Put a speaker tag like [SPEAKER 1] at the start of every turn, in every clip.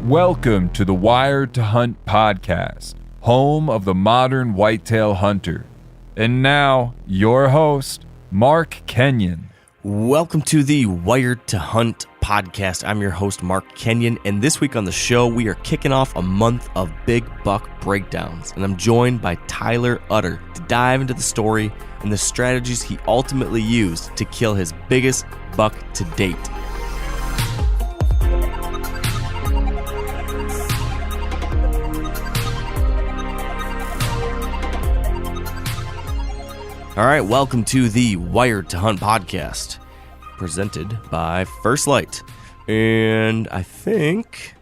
[SPEAKER 1] Welcome to the Wired to Hunt podcast, home of the modern whitetail hunter. And now, your host, Mark Kenyon.
[SPEAKER 2] Welcome to the Wired to Hunt podcast. I'm your host, Mark Kenyon, and this week on the show, we are kicking off a month of big buck breakdowns, and I'm joined by Tyler Utter to dive into the story and the strategies he ultimately used to kill his biggest buck to date. All right, welcome to the Wired to Hunt podcast, presented by First Light. And I think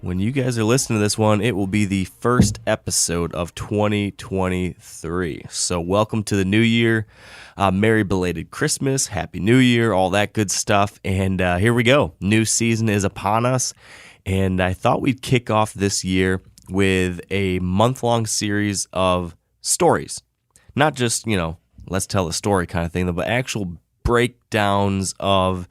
[SPEAKER 2] when you guys are listening to this one, it will be the first episode of 2023. So welcome to the new year. Merry belated Christmas, Happy New Year, all that good stuff. And here we go. New season is upon us. And I thought we'd kick off this year with a month-long series of stories. Not just, let's tell the story kind of thing, but actual breakdowns of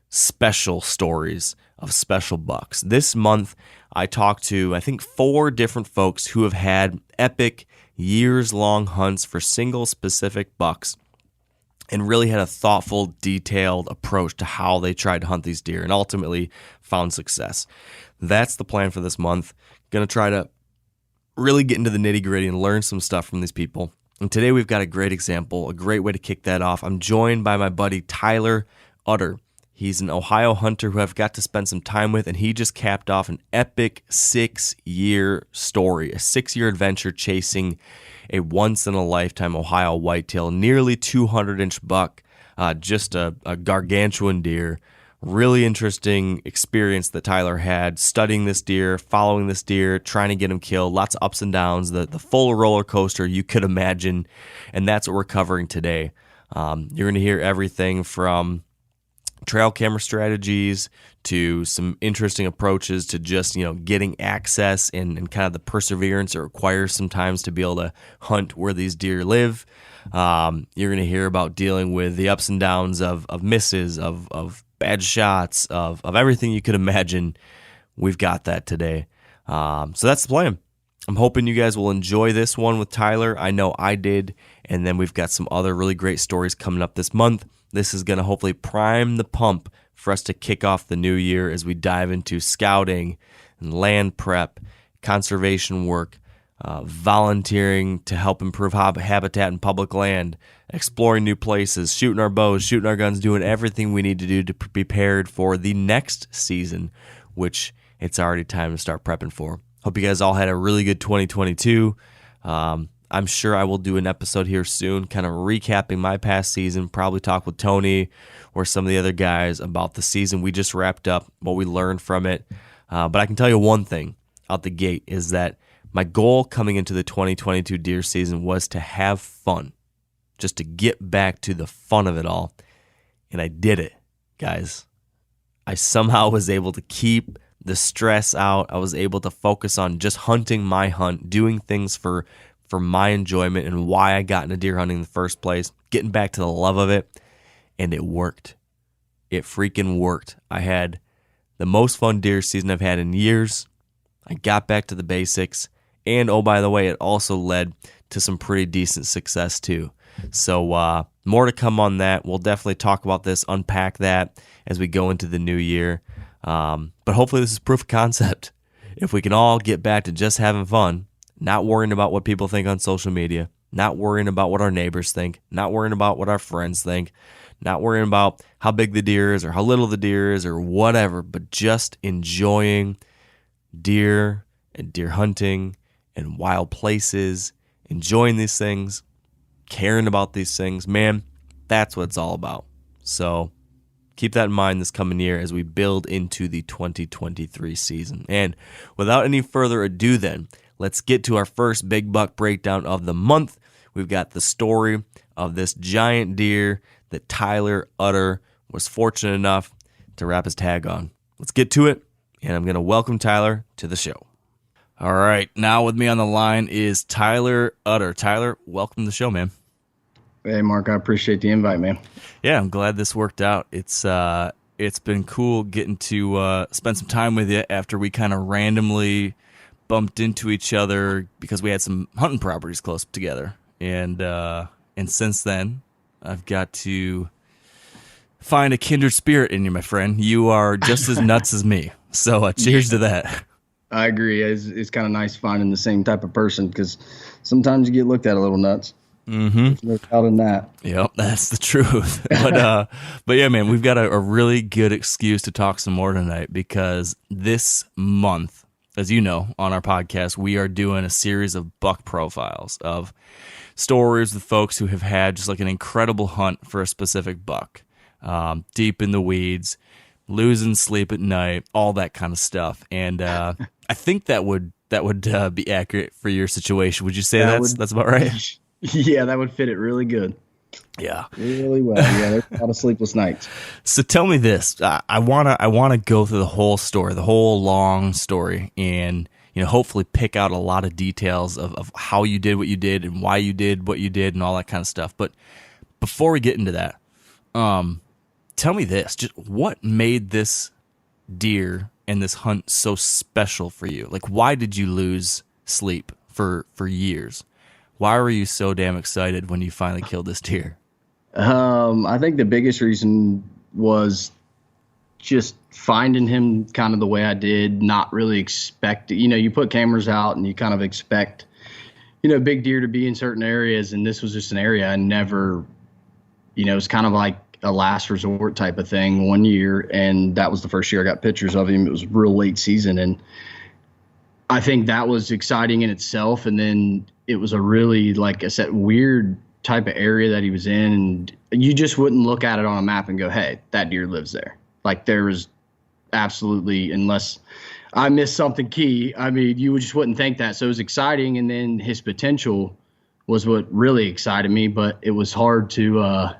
[SPEAKER 2] special stories of special bucks. This month, I talked to, I think, 4 different folks who have had epic, years-long hunts for single specific bucks and really had a thoughtful, detailed approach to how they tried to hunt these deer and ultimately found success. That's the plan for this month. Going to try to really get into the nitty-gritty and learn some stuff from these people. And today we've got a great example, a great way to kick that off. I'm joined by my buddy Tyler Utter. He's an Ohio hunter who I've got to spend some time with, and he just capped off an epic 6-year story, a 6-year adventure chasing a once-in-a-lifetime Ohio whitetail, nearly 200-inch buck, just a gargantuan deer. Really interesting experience that Tyler had studying this deer, following this deer, trying to get him killed. Lots of ups and downs, the full roller coaster you could imagine, and that's what we're covering today. You're going to hear everything from trail camera strategies to some interesting approaches to just getting access and kind of the perseverance it requires sometimes to be able to hunt where these deer live. You're going to hear about dealing with the ups and downs of misses, of bad shots, of everything you could imagine. We've got that today. So that's the plan. I'm hoping you guys will enjoy this one with Tyler. I know I did. And then we've got some other really great stories coming up this month. This is going to hopefully prime the pump for us to kick off the new year as we dive into scouting and land prep, conservation work, volunteering to help improve habitat in public land, exploring new places, shooting our bows, shooting our guns, doing everything we need to do to be prepared for the next season, which it's already time to start prepping for. Hope you guys all had a really good 2022. I'm sure I will do an episode here soon, kind of recapping my past season, probably talk with Tony or some of the other guys about the season we just wrapped up, what we learned from it. But I can tell you one thing out the gate is that my goal coming into the 2022 deer season was to have fun, just to get back to the fun of it all. And I did it, guys. I somehow was able to keep the stress out. I was able to focus on just hunting my hunt, doing things for my enjoyment and why I got into deer hunting in the first place, getting back to the love of it. And it worked. It freaking worked. I had the most fun deer season I've had in years. I got back to the basics. And, oh, by the way, it also led to some pretty decent success, too. So more to come on that. We'll definitely talk about this, unpack that as we go into the new year. But hopefully this is proof of concept. If we can all get back to just having fun, not worrying about what people think on social media, not worrying about what our neighbors think, not worrying about what our friends think, not worrying about how big the deer is or how little the deer is or whatever, but just enjoying deer and deer hunting and wild places, enjoying these things, caring about these things, man, that's what it's all about. So keep that in mind this coming year as we build into the 2023 season. And without any further ado then, let's get to our first big buck breakdown of the month. We've got the story of this giant deer that Tyler Utter was fortunate enough to wrap his tag on. Let's get to it, and I'm going to welcome Tyler to the show. All right, now with me on the line is Tyler Utter. Tyler, welcome to the show, man.
[SPEAKER 3] Hey, Mark, I appreciate the invite, man.
[SPEAKER 2] Yeah, I'm glad this worked out. It's It's been cool getting to spend some time with you after we kind of randomly bumped into each other because we had some hunting properties close together. And since then, I've got to find a kindred spirit in you, my friend. You are just as nuts as me. So cheers to that.
[SPEAKER 3] I agree. It's kind of nice finding the same type of person because sometimes you get looked at a little nuts.
[SPEAKER 2] Mm-hmm.
[SPEAKER 3] There's no doubt in that.
[SPEAKER 2] Yep, that's the truth. But yeah, man, we've got a really good excuse to talk some more tonight because this month, as you know, on our podcast, we are doing a series of buck profiles of stories with folks who have had just like an incredible hunt for a specific buck, deep in the weeds, losing sleep at night, all that kind of stuff. And I think that would be accurate for your situation. Would you say that's about right?
[SPEAKER 3] Yeah, that would fit it really good.
[SPEAKER 2] Yeah,
[SPEAKER 3] really well. Yeah, there's a lot of sleepless nights.
[SPEAKER 2] So tell me this: I wanna go through the whole story, the whole long story, and hopefully pick out a lot of details of how you did what you did and why you did what you did and all that kind of stuff. But before we get into that, tell me this: just what made this deer and this hunt so special for you? Like, why did you lose sleep for years? Why were you so damn excited when you finally killed this deer?
[SPEAKER 3] I think the biggest reason was just finding him kind of the way I did, not really expect, you put cameras out and you kind of expect, big deer to be in certain areas. And this was just an area I never, it's kind of like a last resort type of thing one year. And that was the first year I got pictures of him. It was real late season. And I think that was exciting in itself. And then it was a really, like I said, weird type of area that he was in. And you just wouldn't look at it on a map and go, hey, that deer lives there. Like there was absolutely, unless I missed something key, you just wouldn't think that. So it was exciting. And then his potential was what really excited me, but it was hard to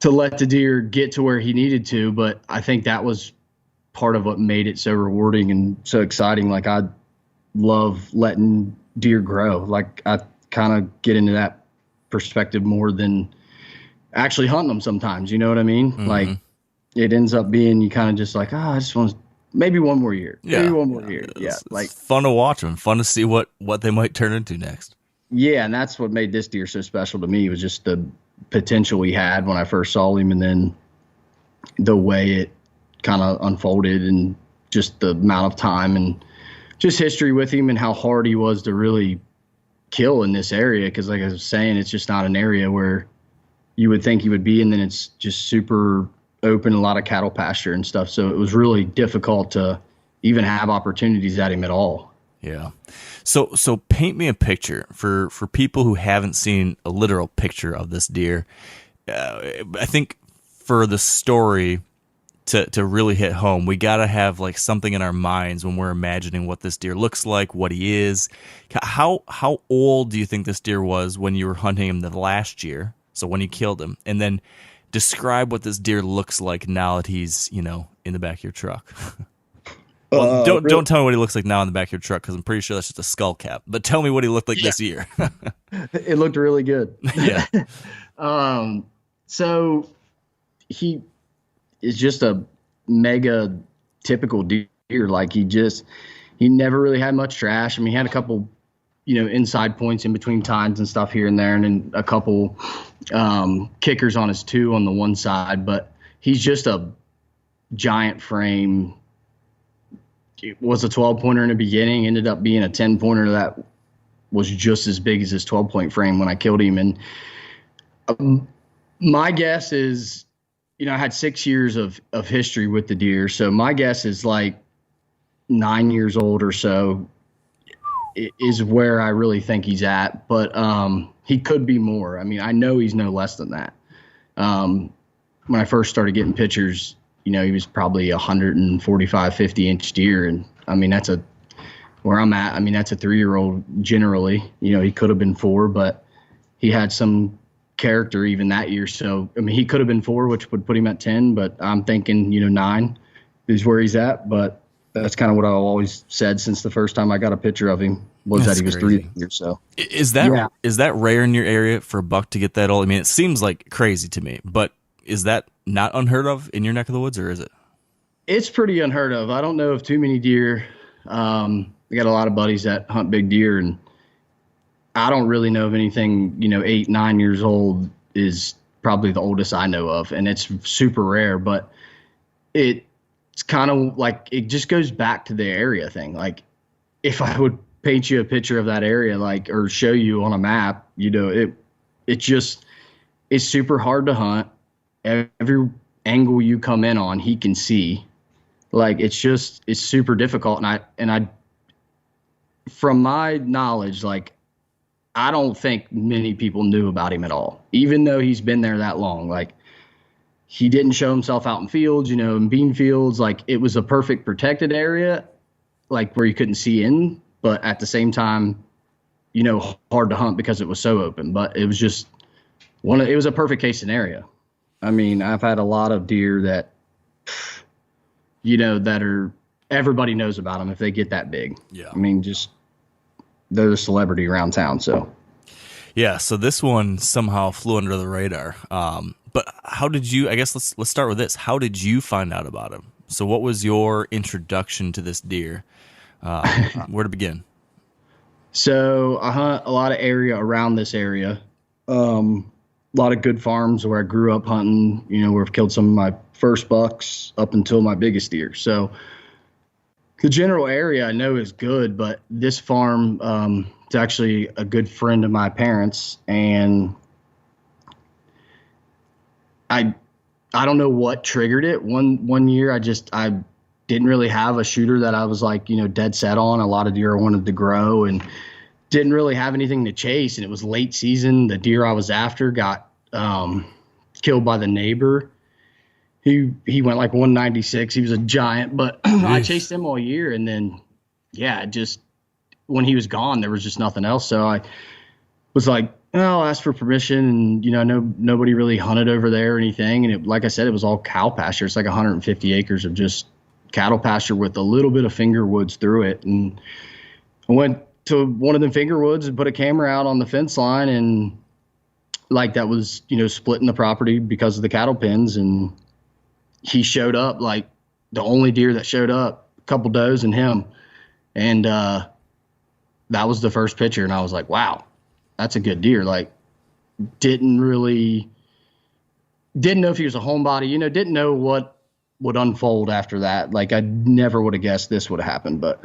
[SPEAKER 3] let the deer get to where he needed to. But I think that was part of what made it so rewarding and so exciting. Like I love letting deer grow. Like I kind of get into that perspective more than actually hunting them sometimes. You know what I mean? Mm-hmm. Like it ends up being, you kind of just like, I just want maybe one more year. Yeah. Maybe one more year. Yeah.
[SPEAKER 2] Like fun to watch them, fun to see what they might turn into next.
[SPEAKER 3] Yeah. And that's what made this deer so special to me, was just the potential he had when I first saw him, and then the way it kind of unfolded and just the amount of time and just history with him and how hard he was to really kill in this area. Cause like I was saying, it's just not an area where you would think he would be. And then it's just super open, a lot of cattle pasture and stuff. So it was really difficult to even have opportunities at him at all.
[SPEAKER 2] Yeah. So paint me a picture for people who haven't seen a literal picture of this deer. I think for the story to really hit home, we got to have like something in our minds when we're imagining what this deer looks like, what he is. How old do you think this deer was when you were hunting him the last year? So when you killed him, and then describe what this deer looks like now that he's, in the back of your truck. Well, don't tell me what he looks like now in the back of your truck, because I'm pretty sure that's just a skull cap. But tell me what he looked like this year.
[SPEAKER 3] It looked really good.
[SPEAKER 2] Yeah.
[SPEAKER 3] So he is just a mega typical deer. Like he never really had much trash. He had a couple, inside points in between tines and stuff here and there, and then a couple kickers on his two on the one side. But he's just a giant frame. It was a 12-pointer in the beginning, ended up being a 10-pointer that was just as big as his 12-point frame when I killed him. And my guess is, I had 6 years of history with the deer. So my guess is like 9 years old or so is where I really think he's at. But he could be more. I know he's no less than that. When I first started getting pictures, he was probably 145, 50-inch deer. And, that's where I'm at. That's a 3-year-old generally. He could have been 4, but he had some character even that year. So, he could have been 4, which would put him at 10, but I'm thinking, 9 is where he's at. But that's kind of what I've always said since the first time I got a picture of him, was that he was crazy. 3 years. So is that
[SPEAKER 2] rare in your area for a buck to get that old? It seems like crazy to me, but is that not unheard of in your neck of the woods, or is it?
[SPEAKER 3] It's pretty unheard of. I don't know of too many deer. I got a lot of buddies that hunt big deer, and I don't really know of anything, 8, 9 years old is probably the oldest I know of, and it's super rare, but it's kind of like, it just goes back to the area thing. Like, if I would paint you a picture of that area, like, or show you on a map, it's super hard to hunt. Every angle you come in on, he can see. Like, it's super difficult. And I, from my knowledge, like, I don't think many people knew about him at all, even though he's been there that long. Like, he didn't show himself out in fields, in bean fields. Like, it was a perfect protected area, like where you couldn't see in, but at the same time, hard to hunt because it was so open. But it was just it was a perfect case scenario. I mean, I've had a lot of deer that, everybody knows about them if they get that big.
[SPEAKER 2] Yeah.
[SPEAKER 3] I mean, they're the celebrity around town. So,
[SPEAKER 2] yeah. So this one somehow flew under the radar. But how did you? I guess let's start with this. How did you find out about him? So, what was your introduction to this deer? Where to begin?
[SPEAKER 3] So, I hunt a lot of area around this area. A lot of good farms where I grew up hunting. Where I've killed some of my first bucks up until my biggest deer. So, the general area I know is good, but this farm, it's actually a good friend of my parents, and I don't know what triggered it. One year I didn't really have a shooter that I was like, dead set on. A lot of deer I wanted to grow and didn't really have anything to chase. And it was late season. The deer I was after got killed by the neighbor. He went like 196. He was a giant, but I chased him all year. And then, when he was gone, there was just nothing else. So I was like, I'll ask for permission. And, I know nobody really hunted over there or anything. And like I said, it was all cow pasture. It's like 150 acres of just cattle pasture with a little bit of finger woods through it. And I went to one of them finger woods and put a camera out on the fence line. And like, that was, splitting the property because of the cattle pens. And he showed up, like the only deer that showed up, a couple does and him. And that was the first picture. And I was like, wow, that's a good deer. Like, didn't know if he was a homebody, didn't know what would unfold after that. Like, I never would have guessed this would have happened. But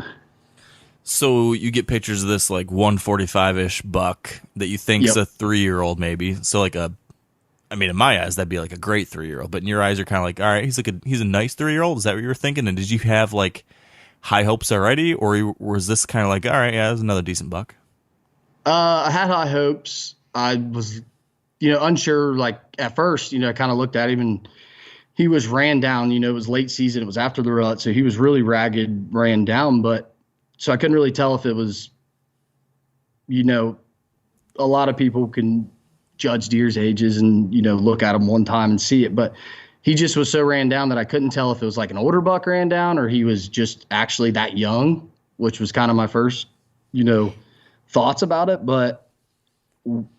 [SPEAKER 2] so you get pictures of this like 145-ish buck that you think's a 3-year-old maybe. So like in my eyes, that'd be like a great 3-year-old, but in your eyes are kind of like, all right, he's a nice 3-year-old. Is that what you were thinking? And did you have like high hopes already, or was this kind of like, all right, yeah, that's another decent buck?
[SPEAKER 3] I had high hopes. I was, unsure. Like at first, I kind of looked at him and he was ran down. It was late season. It was after the rut, so he was really ragged, ran down. But so I couldn't really tell if it was, a lot of people can judge deer's ages and, look at them one time and see it. But he just was so ran down that I couldn't tell if it was like an older buck ran down or he was just actually that young, which was kind of my first, thoughts about it. But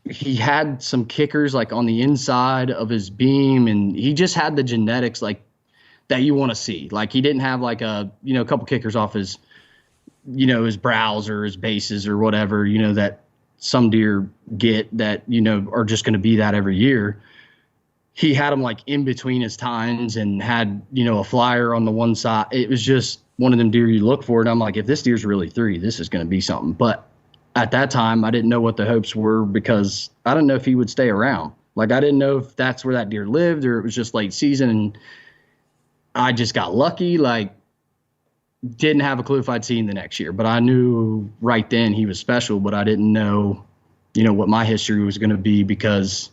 [SPEAKER 3] he had some kickers like on the inside of his beam, and he just had the genetics like that you want to see. Like, he didn't have like a couple kickers off his, his brows or his bases or whatever, that some deer get that, are just going to be that every year. He had them like in between his tines and had, a flyer on the one side. It was just one of them deer you look for. And I'm like, if this deer's really 3, this is going to be something. But at that time, I didn't know what the hopes were because I didn't know if he would stay around. Like, I didn't know if that's where that deer lived or it was just late season. And I just got lucky. Like, didn't have a clue if I'd see him the next year, but I knew right then he was special, but I didn't know, what my history was going to be because,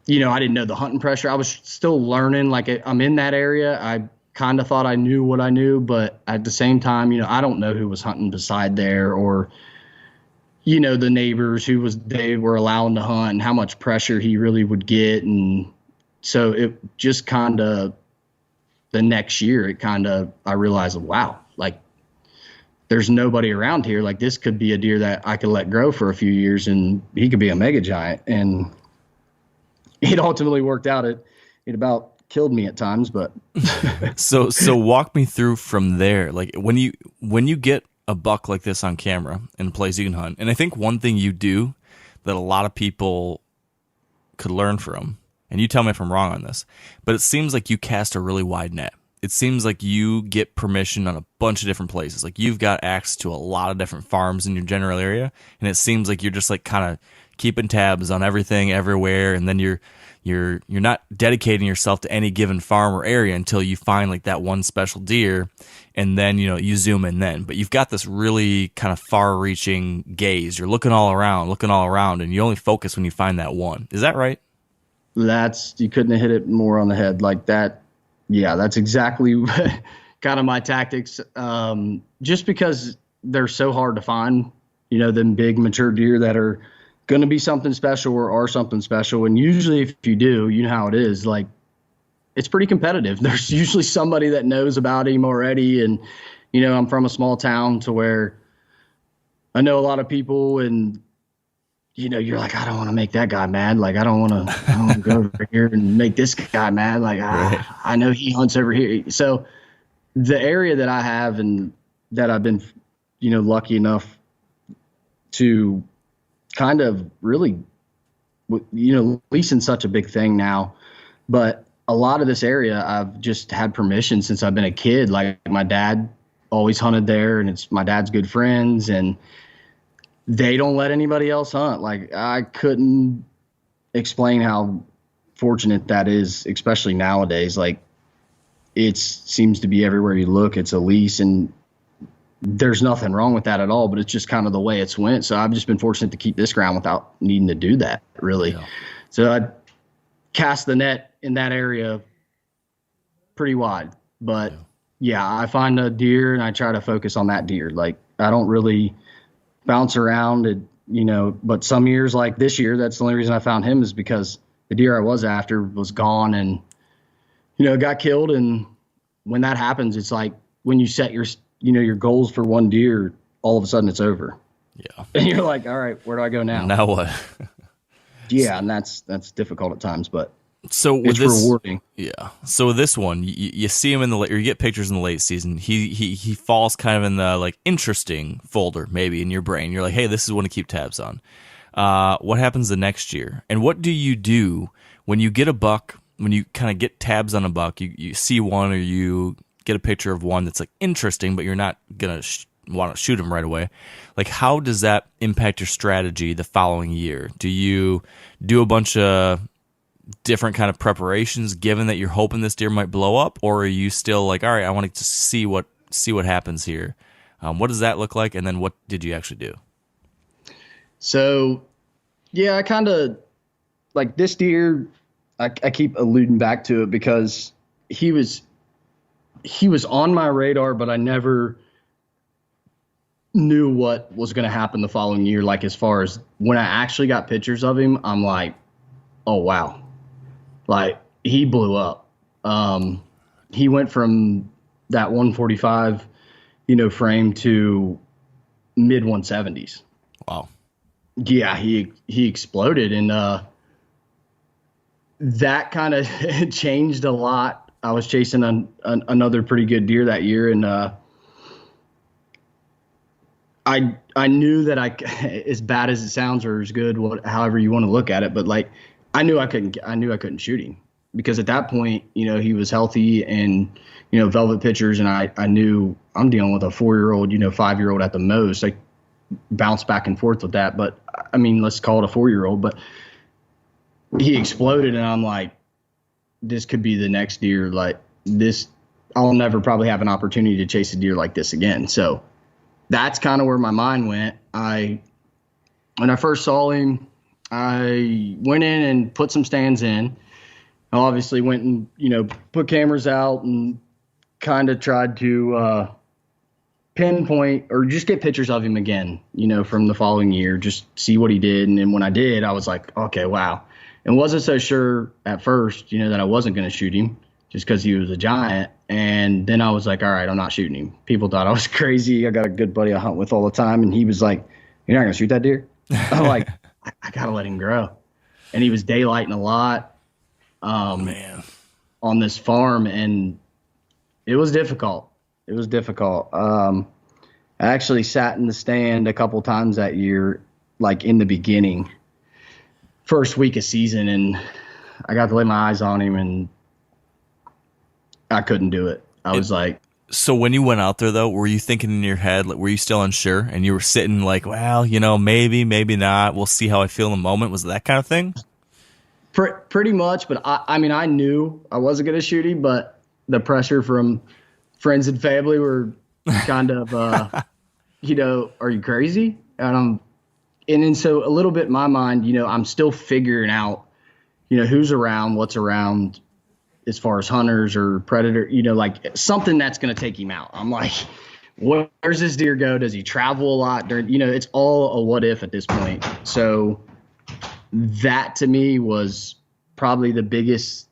[SPEAKER 3] I didn't know the hunting pressure. I was still learning. Like, I'm in that area. I kind of thought I knew what I knew, but at the same time, I don't know who was hunting beside there or, the neighbors they were allowing to hunt and how much pressure he really would get. And so it just kind of, the next year, I realized, wow, like there's nobody around here. Like, this could be a deer that I could let grow for a few years and he could be a mega giant. And it ultimately worked out. It about killed me at times, but
[SPEAKER 2] So walk me through from there. Like when you get a buck like this on camera in a place you can hunt, and I think one thing you do that a lot of people could learn from, and you tell me if I'm wrong on this, but it seems like you cast a really wide net. It seems like you get permission on a bunch of different places. Like you've got access to a lot of different farms in your general area, and it seems like you're just like kind of keeping tabs on everything everywhere, and then you're not dedicating yourself to any given farm or area until you find like that one special deer, and then you zoom in then. But you've got this really kind of far-reaching gaze. You're looking all around, and you only focus when you find that one. Is that right?
[SPEAKER 3] You couldn't have hit it more on the head like that. Yeah, that's exactly kind of my tactics. Just because they're so hard to find, them big mature deer that are going to be something special or are something special. And usually if you do, you know how it is, like it's pretty competitive. There's usually somebody that knows about him already. And, I'm from a small town to where I know a lot of people, and, you're like, I don't want to make that guy mad. Like, I don't want to go over here and make this guy mad. Like, I know he hunts over here. So the area that I have and that I've been, lucky enough to kind of really, leasing such a big thing now, but a lot of this area I've just had permission since I've been a kid. Like my dad always hunted there, and it's my dad's good friends, and they don't let anybody else hunt. Like I couldn't explain how fortunate that is, especially nowadays. Like it seems to be everywhere you look, it's a lease, and there's nothing wrong with that at all, but it's just kind of the way it's went. So I've just been fortunate to keep this ground without needing to do that, really. Yeah. So I cast the net in that area pretty wide, but yeah, I find a deer and I try to focus on that deer. Like I don't really bounce around it, but some years like this year, that's the only reason I found him is because the deer I was after was gone and, got killed. And when that happens, it's like when you set your goals for one deer, all of a sudden it's over.
[SPEAKER 2] Yeah.
[SPEAKER 3] And you're like, all right, where do I go now?
[SPEAKER 2] Now what?
[SPEAKER 3] Yeah. And that's difficult at times, but
[SPEAKER 2] so with
[SPEAKER 3] it's
[SPEAKER 2] this,
[SPEAKER 3] rewarding.
[SPEAKER 2] Yeah. So with this one, you see him in the late, or you get pictures in the late season. He falls kind of in the like interesting folder, maybe in your brain. You're like, hey, this is one to keep tabs on. What happens the next year? And what do you do when you get a buck, when you kind of get tabs on a buck, you see one, or you get a picture of one that's like interesting, but you're not going to want to shoot him right away. Like how does that impact your strategy the following year? Do you do a bunch of different kind of preparations given that you're hoping this deer might blow up, or are you still like, all right, I want to see what happens here? What does that look like? And then what did you actually do?
[SPEAKER 3] So yeah, I kind of like this deer. I keep alluding back to it because he was on my radar, but I never knew what was going to happen the following year. Like as far as when I actually got pictures of him, I'm like, oh wow. Like he blew up. He went from that 145, frame to mid 170s.
[SPEAKER 2] Wow.
[SPEAKER 3] Yeah, he exploded, and that kind of changed a lot. I was chasing another pretty good deer that year, and I knew that as bad as it sounds, or as good, however you want to look at it, but like I knew I couldn't shoot him because at that point, he was healthy and, velvet pitchers. And I knew I'm dealing with a 4-year-old, 5-year-old at the most. I bounce back and forth with that. But I mean, let's call it a 4-year-old, but he exploded. And I'm like, this could be the next deer. Like this, I'll never probably have an opportunity to chase a deer like this again. So that's kind of where my mind went. When I first saw him, I went in and put some stands in. I obviously went and, put cameras out and kind of tried to pinpoint or just get pictures of him again, from the following year, just see what he did. And then when I did, I was like, okay, wow. And wasn't so sure at first, that I wasn't going to shoot him just because he was a giant. And then I was like, all right, I'm not shooting him. People thought I was crazy. I got a good buddy I hunt with all the time. And he was like, you're not going to shoot that deer? I'm like, I got to let him grow. And he was daylighting a lot.
[SPEAKER 2] Man.
[SPEAKER 3] on this farm, and it was difficult. It was difficult. I actually sat in the stand a couple times that year, like in the beginning, first week of season, and I got to lay my eyes on him, and I couldn't do it. I was like,
[SPEAKER 2] so when you went out there, though, were you thinking in your head, like, were you still unsure, and you were sitting like, well, maybe, maybe not. We'll see how I feel in the moment. Was it that kind of thing?
[SPEAKER 3] pretty much, but I mean, I knew I wasn't going to shoot him, but the pressure from friends and family were kind of, are you crazy? And then so a little bit in my mind, I'm still figuring out, who's around, what's around as far as hunters or predator, like something that's going to take him out. I'm like, where's this deer go? Does he travel a lot during, it's all a what if at this point. So that to me was probably the biggest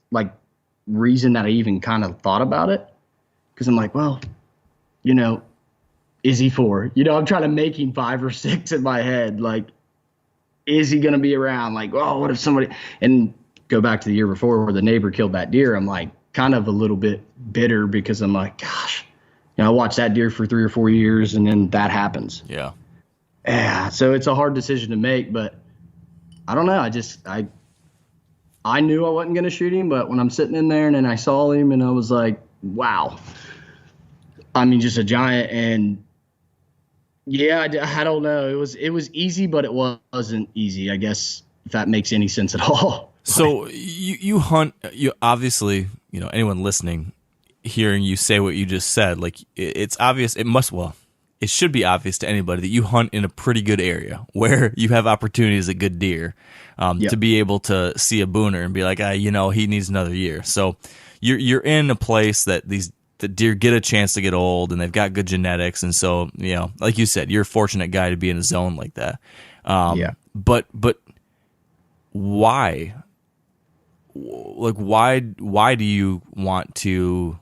[SPEAKER 3] reason that I even kind of thought about it. Cause I'm like, well, is he 4? I'm trying to make him 5 or 6 in my head. Like, is he going to be around? Like, oh, what if somebody, and go back to the year before where the neighbor killed that deer. I'm like kind of a little bit bitter because I'm like, gosh, I watched that deer for 3 or 4 years and then that happens.
[SPEAKER 2] Yeah.
[SPEAKER 3] Yeah. So it's a hard decision to make, but I don't know. I knew I wasn't going to shoot him, but when I'm sitting in there and then I saw him and I was like, wow, I mean, just a giant. And yeah, I don't know. It was easy, but it wasn't easy, I guess, if that makes any sense at all.
[SPEAKER 2] So you hunt, you obviously, anyone listening, hearing you say what you just said, like it's obvious, it should be obvious to anybody that you hunt in a pretty good area where you have opportunities at good deer,
[SPEAKER 3] Yep.
[SPEAKER 2] to be able to see a booner and be like, he needs another year. So you're in a place that the deer get a chance to get old and they've got good genetics. And so, like you said, you're a fortunate guy to be in a zone like that.
[SPEAKER 3] Yeah.
[SPEAKER 2] But why? Like, why do you want to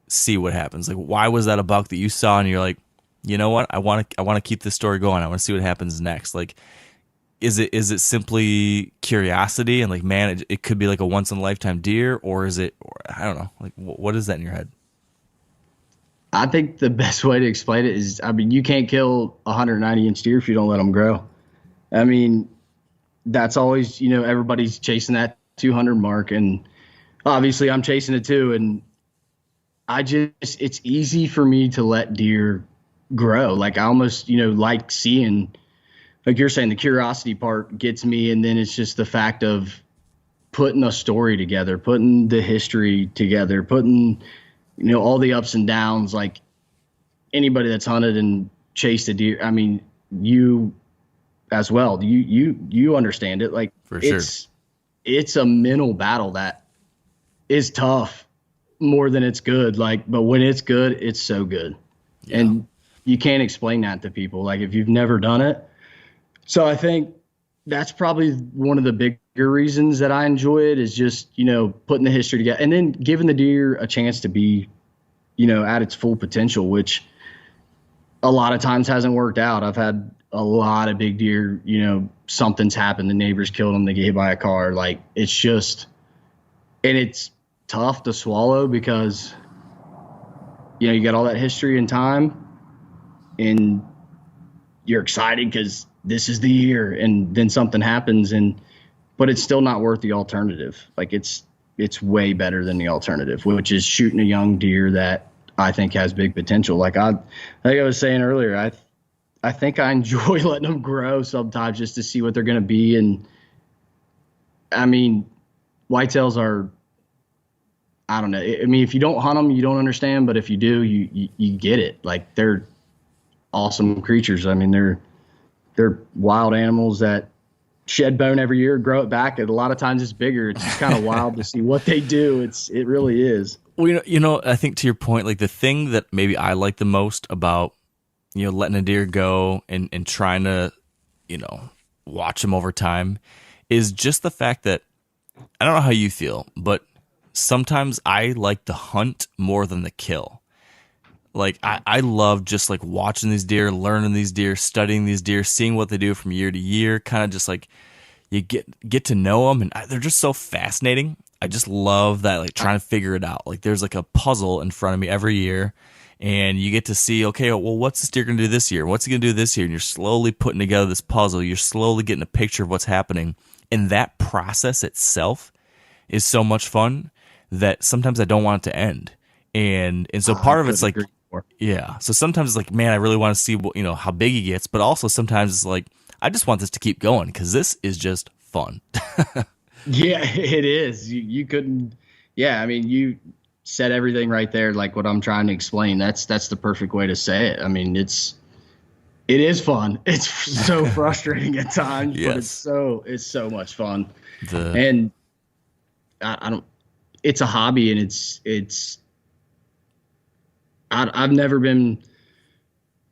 [SPEAKER 2] see what happens? Like, why was that a buck that you saw and you're like, you know what? I want to keep this story going. I want to see what happens next. Like, is it simply curiosity and like, man, it could be like a once in a lifetime deer, or is it, I don't know, like what is that in your head?
[SPEAKER 3] I think the best way to explain it is, I mean, you can't kill a 190-inch deer if you don't let them grow. I mean, that's always, everybody's chasing that 200 mark, and obviously I'm chasing it too. And it's easy for me to let deer grow. Like I almost, like seeing, like you're saying, the curiosity part gets me. And then it's just the fact of putting a story together, putting the history together, putting, all the ups and downs. Like anybody that's hunted and chased a deer, I mean, you as well, you understand it. Like
[SPEAKER 2] For sure.
[SPEAKER 3] It's a mental battle that is tough more than it's good. Like, but when it's good, it's so good. Yeah. And you can't explain that to people, like if you've never done it. So I think that's probably one of the bigger reasons that I enjoy it, is just, putting the history together and then giving the deer a chance to be, at its full potential, which a lot of times hasn't worked out. I've had a lot of big deer, something's happened. The neighbors killed them. They get hit by a car. Like it's just, and it's tough to swallow because, you got all that history and time and you're excited because this is the year, and then something happens but it's still not worth the alternative. Like it's way better than the alternative, which is shooting a young deer that I think has big potential. Like I was saying earlier, I think I enjoy letting them grow sometimes just to see what they're going to be. And I mean, whitetails are, I don't know. I mean, if you don't hunt them, you don't understand, but if you do, you get it. Like they're awesome creatures. I mean, they're wild animals that shed bone every year, grow it back, and a lot of times it's bigger. It's just kind of wild to see what they do. It really is.
[SPEAKER 2] Well, I think to your point, like the thing that maybe I like the most about, letting a deer go and trying to, watch them over time is just the fact that, I don't know how you feel, but sometimes I like the hunt more than the kill. Like I love just like watching these deer, learning these deer, studying these deer, seeing what they do from year to year, kind of just like you get to know them, and they're just so fascinating. I just love that, like trying to figure it out. Like there's like a puzzle in front of me every year, and you get to see, okay, well, what's this deer going to do this year? What's he going to do this year? And you're slowly putting together this puzzle. You're slowly getting a picture of what's happening. And that process itself is so much fun that sometimes I don't want it to end. And so part of it's like, yeah. So sometimes it's like, man, I really want to see what, how big he gets. But also sometimes it's like, I just want this to keep going because this is just fun.
[SPEAKER 3] Yeah, it is. You couldn't. Yeah, I mean, you said everything right there. Like what I'm trying to explain. That's the perfect way to say it. I mean, it is fun. It's so frustrating at times,
[SPEAKER 2] yes.
[SPEAKER 3] But it's so much fun. And I don't. It's a hobby, and I've never been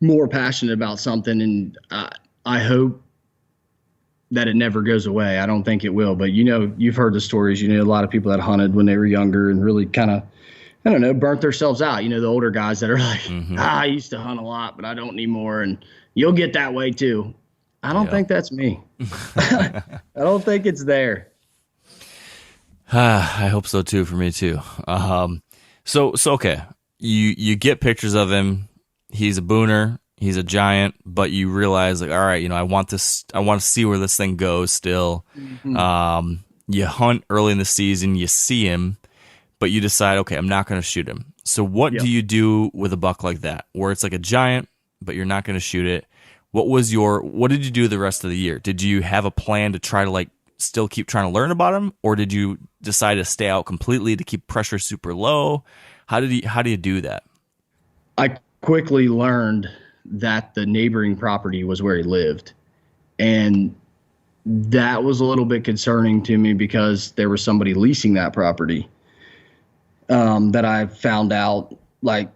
[SPEAKER 3] more passionate about something, and I hope that it never goes away. I don't think it will, but you've heard the stories. A lot of people that hunted when they were younger and really kind of, I don't know, burnt themselves out. The older guys that are like, I used to hunt a lot, but I don't anymore. And you'll get that way too. I don't think that's me. I don't think it's there.
[SPEAKER 2] I hope so too, for me too. So okay. You get pictures of him. He's a booner. He's a giant, but you realize like, all right, I want to see where this thing goes still. Mm-hmm. You hunt early in the season, you see him, but you decide, okay, I'm not going to shoot him. So what do you do with a buck like that, where it's like a giant, but you're not going to shoot it? What did you do the rest of the year? Did you have a plan to try to like still keep trying to learn about him, or did you decide to stay out completely to keep pressure super low? How do you do that?
[SPEAKER 3] I quickly learned that the neighboring property was where he lived. And that was a little bit concerning to me because there was somebody leasing that property that I found out, like,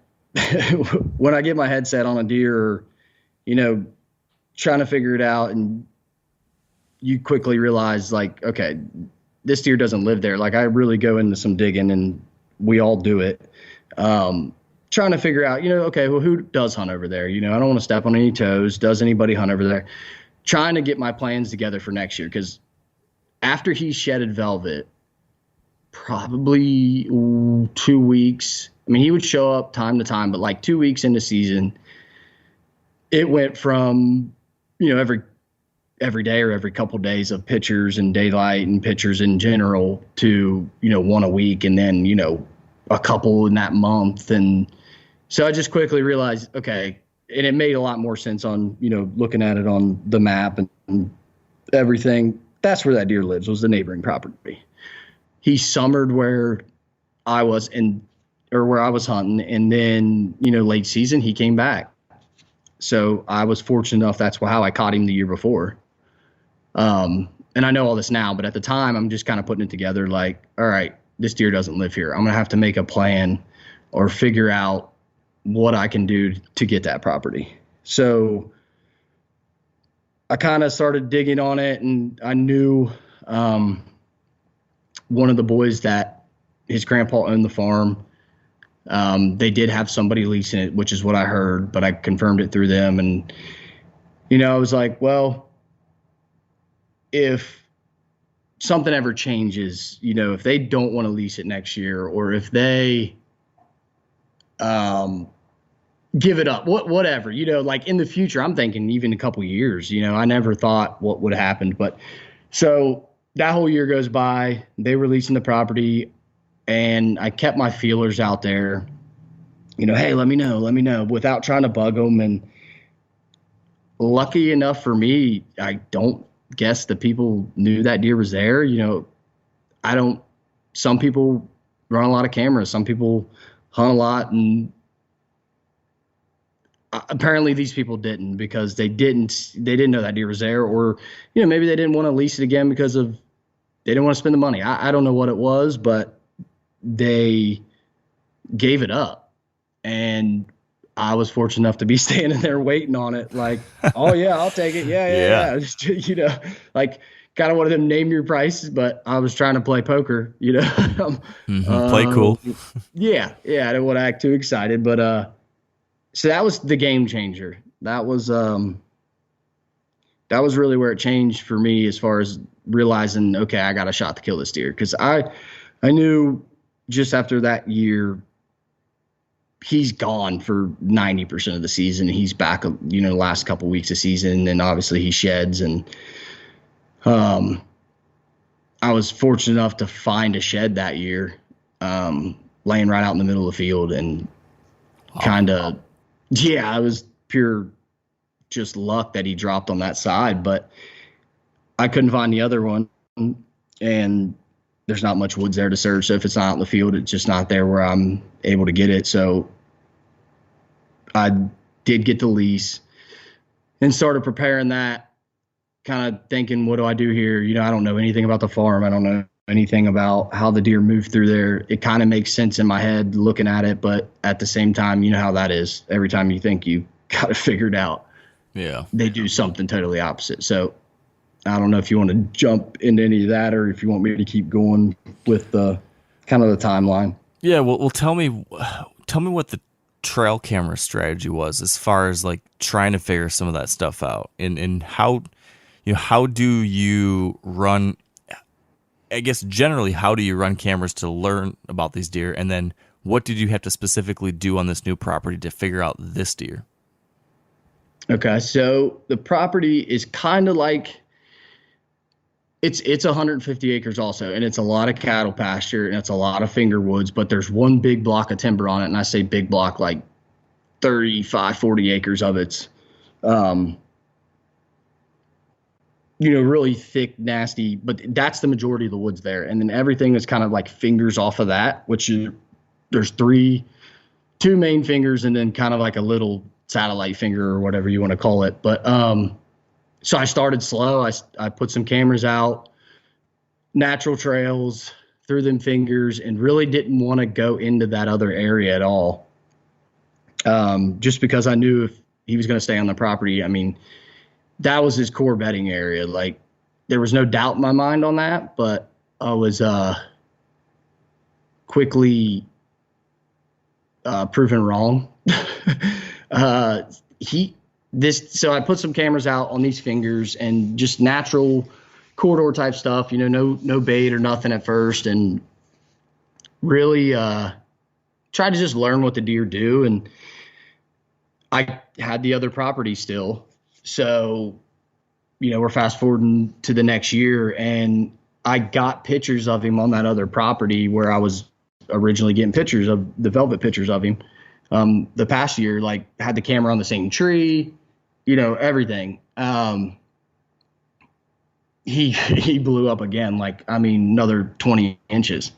[SPEAKER 3] when I get my headset on a deer or, trying to figure it out, and you quickly realize, like, okay, this deer doesn't live there. Like, I really go into some digging, and we all do it. Trying to figure out, okay, well, who does hunt over there? I don't want to step on any toes. Does anybody hunt over there? Trying to get my plans together for next year, because after he shedded velvet, probably 2 weeks. I mean, he would show up time to time, but like 2 weeks into season, it went from, every day or every couple of days of pictures and daylight and pictures in general to, one a week, and then, a couple in that month. And so I just quickly realized, okay, and it made a lot more sense on, looking at it on the map and everything. That's where that deer lives, was the neighboring property. He summered where I was where I was hunting. And then, late season, he came back. So I was fortunate enough. That's how I caught him the year before. And I know all this now, but at the time I'm just kind of putting it together. Like, all right, this deer doesn't live here. I'm going to have to make a plan or figure out what I can do to get that property. So I kind of started digging on it, and I knew one of the boys that his grandpa owned the farm. They did have somebody leasing it, which is what I heard, but I confirmed it through them. And, I was like, well, if something ever changes, if they don't want to lease it next year, or if they give it up, whatever, like in the future, I'm thinking even a couple years, I never thought what would happen. But so that whole year goes by, they were leasing the property, and I kept my feelers out there, hey, let me know, without trying to bug them. And lucky enough for me, I don't guess the people knew that deer was there. Some people run a lot of cameras, some people hunt a lot, and apparently these people didn't, because they didn't know that deer was there, or maybe they didn't want to lease it again because they didn't want to spend the money. I don't know what it was, but they gave it up, and I was fortunate enough to be standing there waiting on it, like, oh yeah, I'll take it. Yeah. Just, like kind of one of them name your prices, but I was trying to play poker,
[SPEAKER 2] Play cool.
[SPEAKER 3] Yeah. I didn't want to act too excited, but so that was the game changer. That was really where it changed for me, as far as realizing, okay, I got a shot to kill this deer. Cause I knew just after that year, he's gone for 90% of the season. He's back, last couple weeks of season, and obviously he sheds. And I was fortunate enough to find a shed that year, laying right out in the middle of the field, and it was pure just luck that he dropped on that side, but I couldn't find the other one, and there's not much woods there to search. So if it's not out in the field, it's just not there where I'm able to get it. So I did get the lease and started preparing that, kind of thinking, what do I do here? I don't know anything about the farm. I don't know anything about how the deer move through there. It kind of makes sense in my head looking at it, but at the same time, you know how that is. Every time you think you got it figured out, they do something totally opposite. So I don't know if you want to jump into any of that, or if you want me to keep going with the kind of the timeline.
[SPEAKER 2] Yeah, well, tell me what the trail camera strategy was as far as like trying to figure some of that stuff out, and how do you run? I guess generally, how do you run cameras to learn about these deer, and then what did you have to specifically do on this new property to figure out this deer?
[SPEAKER 3] Okay, so the property is kind of like. It's 150 acres also, and it's a lot of cattle pasture, and it's a lot of finger woods, but there's one big block of timber on it, and I say big block, like 35, 40 acres of it's, really thick, nasty, but that's the majority of the woods there. And then everything is kind of like fingers off of that, there's two main fingers, and then kind of like a little satellite finger or whatever you want to call it. But, so I started slow. I put some cameras out, natural trails, through them fingers, and really didn't want to go into that other area at all. Just because I knew if he was going to stay on the property, I mean, that was his core bedding area. Like, there was no doubt in my mind on that, but I was quickly proven wrong. So I put some cameras out on these fingers and just natural corridor type stuff, no bait or nothing at first, and really tried to just learn what the deer do. And I had the other property still. So, we're fast forwarding to the next year, and I got pictures of him on that other property where I was originally getting pictures of the velvet pictures of him. The past year, like, had the camera on the same tree, everything. He blew up again, another 20 inches.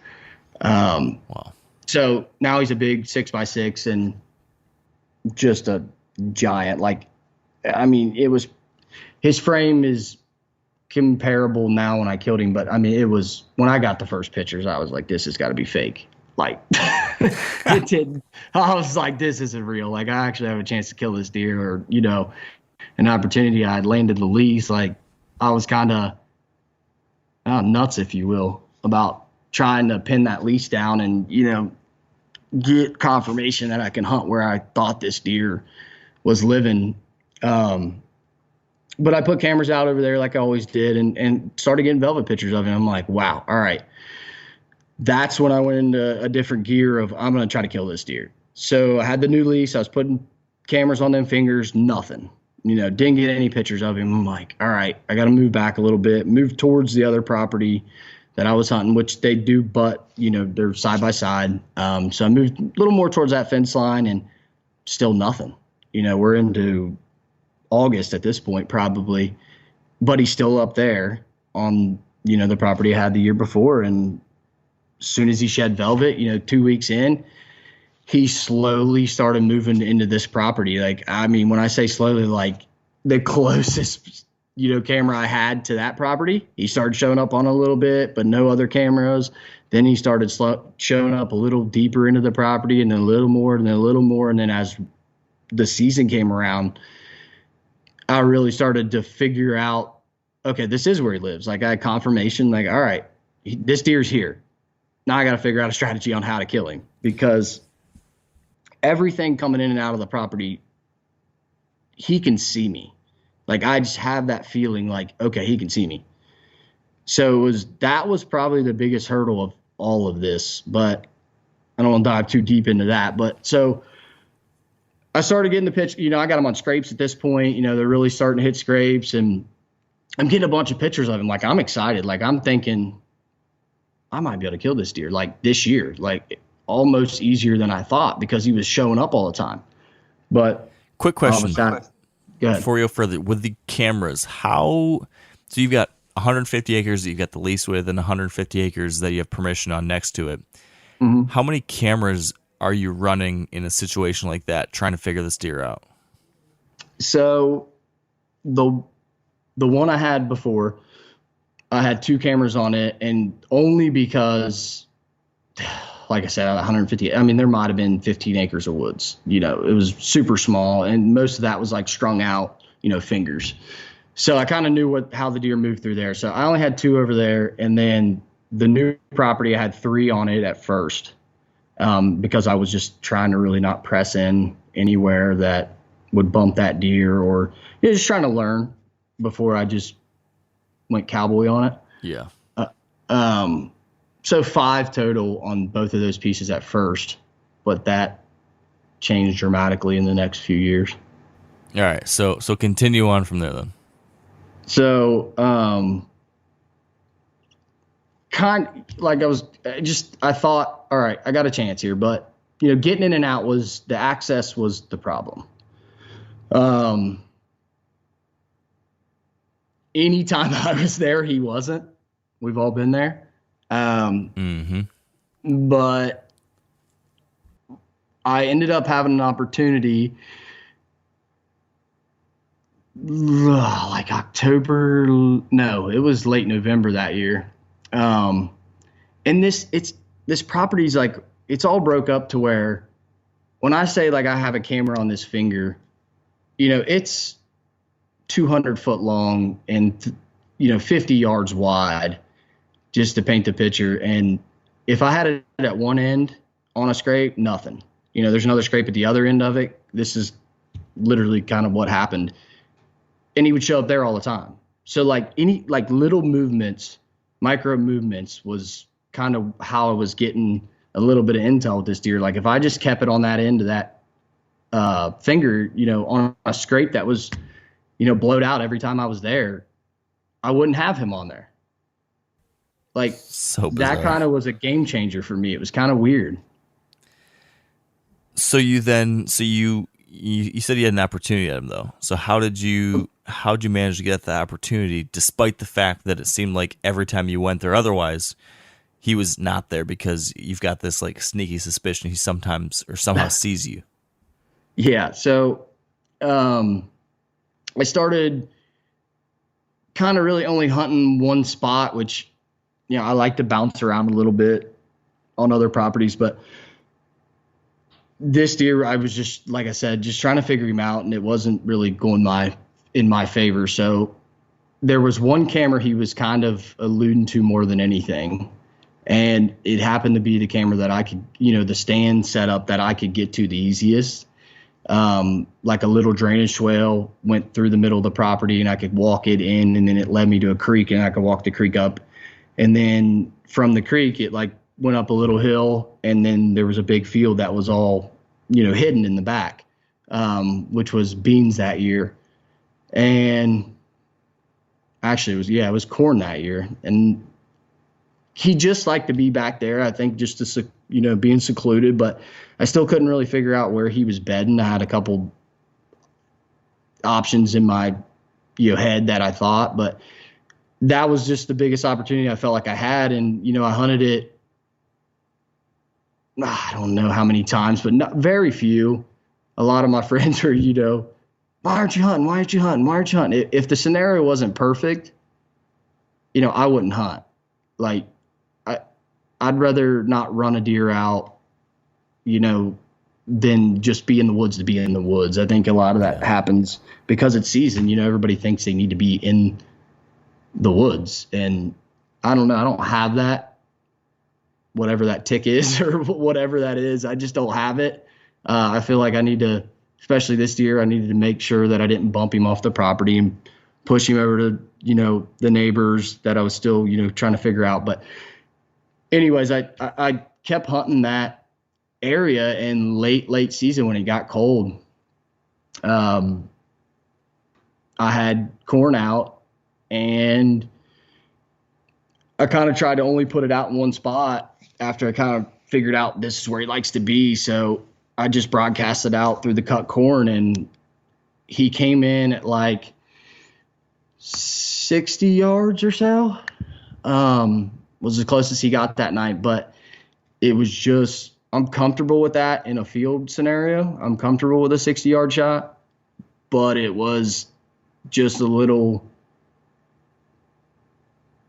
[SPEAKER 3] Wow. So now he's a big 6x6 and just a giant. His frame is comparable now when I killed him, but it was when I got the first pictures, I was like, this has got to be fake. It didn't. I was like, this isn't real. Like, I actually have a chance to kill this deer, or, an opportunity. I had landed the lease. Like, I was kind of nuts, if you will, about trying to pin that lease down and, get confirmation that I can hunt where I thought this deer was living. But I put cameras out over there like I always did, and started getting velvet pictures of him. I'm like, wow, all right. That's when I went into a different gear of, I'm going to try to kill this deer. So I had the new lease. I was putting cameras on them fingers, nothing. Didn't get any pictures of him. I'm like, all right, I got to move back a little bit, move towards the other property that I was hunting, which they do, but, they're side by side. So I moved a little more towards that fence line, and still nothing. We're into August at this point, probably, but he's still up there on, the property I had the year before. And as soon as he shed velvet, 2 weeks in, he slowly started moving into this property. When I say slowly, like, the closest, camera I had to that property, he started showing up on a little bit, but no other cameras. Then he started showing up a little deeper into the property, and then a little more, and then a little more. And then as the season came around, I really started to figure out, okay, this is where he lives. Like, I had confirmation, like, all right, this deer's here. Now I got to figure out a strategy on how to kill him, because everything coming in and out of the property, he can see me. Like, I just have that feeling like, okay, he can see me. So that was probably the biggest hurdle of all of this, but I don't want to dive too deep into that. But so I started getting the pitch. I got them on scrapes at this point. They're really starting to hit scrapes, and I'm getting a bunch of pictures of him. Like, I'm excited. Like, I'm thinking I might be able to kill this deer like this year, like almost easier than I thought because he was showing up all the time. But
[SPEAKER 2] quick question.
[SPEAKER 3] Go ahead.
[SPEAKER 2] Before you go further, with the cameras, so you've got 150 acres that you've got the lease with and 150 acres that you have permission on next to it.
[SPEAKER 3] Mm-hmm.
[SPEAKER 2] How many cameras are you running in a situation like that, trying to figure this deer out?
[SPEAKER 3] So the one I had before, I had 2 cameras on it, and only because, like I said, 150, I mean, there might have been 15 acres of woods. It was super small, and most of that was like strung out, fingers. So I kind of knew how the deer moved through there. So I only had 2 over there, and then the new property, I had 3 on it at first, because I was just trying to really not press in anywhere that would bump that deer, or just trying to learn before I just went cowboy on it.
[SPEAKER 2] Yeah.
[SPEAKER 3] So 5 total on both of those pieces at first, but that changed dramatically in the next few years.
[SPEAKER 2] All right. So continue on from there then.
[SPEAKER 3] So, I thought, all right, I got a chance here, but getting in and out the access was the problem. Anytime I was there, he wasn't. We've all been there. But I ended up having an opportunity like it was late November that year. And this property's like, it's all broke up to where when I say like I have a camera on this finger, it's 200 foot long and 50 yards wide, just to paint the picture. And if I had it at one end on a scrape, nothing. There's another scrape at the other end of it. This is literally kind of what happened. And he would show up there all the time. So like any like little movements, micro movements was kind of how I was getting a little bit of intel with this deer. Like if I just kept it on that end of that finger, on a scrape that was, blowed out every time I was there, I wouldn't have him on there. Like
[SPEAKER 2] so bizarre.
[SPEAKER 3] That kind of was a game changer for me. It was kind of weird.
[SPEAKER 2] So you said you had an opportunity at him though. So how'd you manage to get that opportunity despite the fact that it seemed like every time you went there otherwise he was not there, because you've got this like sneaky suspicion he sometimes or somehow sees you?
[SPEAKER 3] Yeah. So I started kind of really only hunting one spot, which, I like to bounce around a little bit on other properties, but this deer, I was just, like I said, just trying to figure him out, and it wasn't really going in my favor. So there was one camera he was kind of alluding to more than anything, and it happened to be the camera that I could, the stand setup that I could get to the easiest. Like a little drainage swale went through the middle of the property, and I could walk it in, and then it led me to a creek, and I could walk the creek up. And then from the creek, it like went up a little hill, and then there was a big field that was all, hidden in the back, which was beans that year. And actually it was corn that year. And he just liked to be back there, I think, just to, being secluded, but I still couldn't really figure out where he was bedding. I had a couple options in my, head that I thought, but that was just the biggest opportunity I felt like I had. And, I hunted it, I don't know how many times, but not very few. A lot of my friends are, why aren't you hunting? Why aren't you hunting? Why aren't you hunting? If the scenario wasn't perfect, I wouldn't hunt. Like, I'd rather not run a deer out, than just be in the woods to be in the woods. I think a lot of that happens because it's season. Everybody thinks they need to be in the woods, and I don't know. I don't have that, whatever that tick is or whatever that is. I just don't have it. I feel like I need to, especially this year, I needed to make sure that I didn't bump him off the property and push him over to, the neighbors that I was still, trying to figure out. But anyways, I kept hunting that area, and late season when it got cold, I had corn out, and I kind of tried to only put it out in one spot after I kind of figured out this is where he likes to be. So I just broadcasted out through the cut corn, and he came in at like 60 yards or so. Was as close as he got that night, but it was just, I'm comfortable with that in a field scenario. I'm comfortable with a 60-yard shot, but it was just a little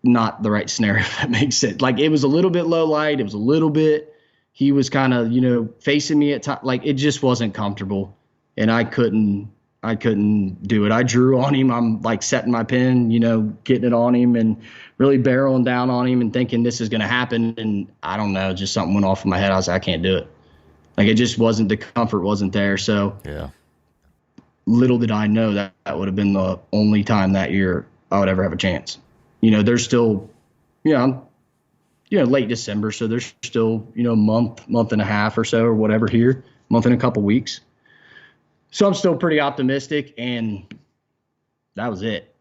[SPEAKER 3] not the right scenario, if that makes sense. Like, it was a little bit low light. It was a little bit, he was kind of, facing me at time. Like, it just wasn't comfortable, and I couldn't do it. I drew on him. I'm like setting my pin, getting it on him and really barreling down on him and thinking this is going to happen. And I don't know, just something went off in my head. I was like, I can't do it. Like, it just wasn't, the comfort wasn't there. So
[SPEAKER 2] yeah,
[SPEAKER 3] little did I know that would have been the only time that year I would ever have a chance. There's still, late December. So there's still, month and a half or so or whatever here, month and a couple weeks. So I'm still pretty optimistic, and that was it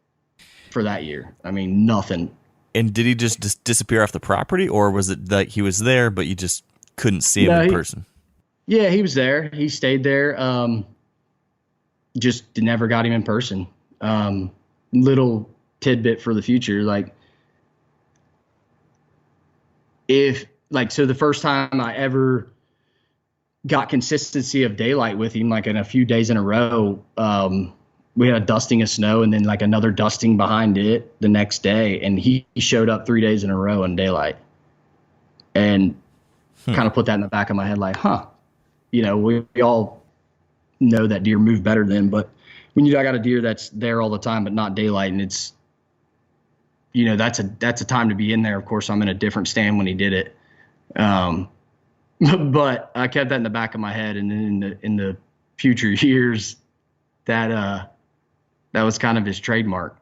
[SPEAKER 3] for that year. I mean, nothing.
[SPEAKER 2] And did he just disappear off the property, or was it like he was there, but you just couldn't see him in person?
[SPEAKER 3] Yeah, he was there. He stayed there. Just never got him in person. Little tidbit for the future. So the first time I ever got consistency of daylight with him, like in a few days in a row, we had a dusting of snow and then like another dusting behind it the next day. And he showed up 3 days in a row in daylight, and kind of put that in the back of my head. Like, we all know that deer move better than, but when I got a deer that's there all the time, but not daylight, and it's, that's a time to be in there. Of course, I'm in a different stand when he did it. But I kept that in the back of my head, and then in the future years, that was kind of his trademark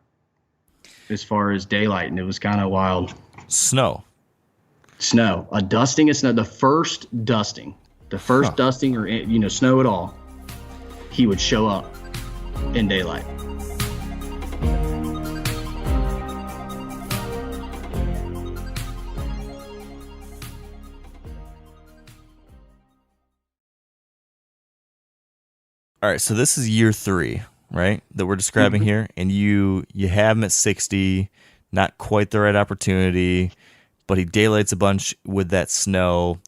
[SPEAKER 3] as far as daylight, and it was kind of wild.
[SPEAKER 2] Snow,
[SPEAKER 3] a dusting of snow. The first dusting or snow at all, he would show up in daylight.
[SPEAKER 2] All right, so this is year 3, right, that we're describing here, and you have him at 60, not quite the right opportunity, but he daylights a bunch with that snow.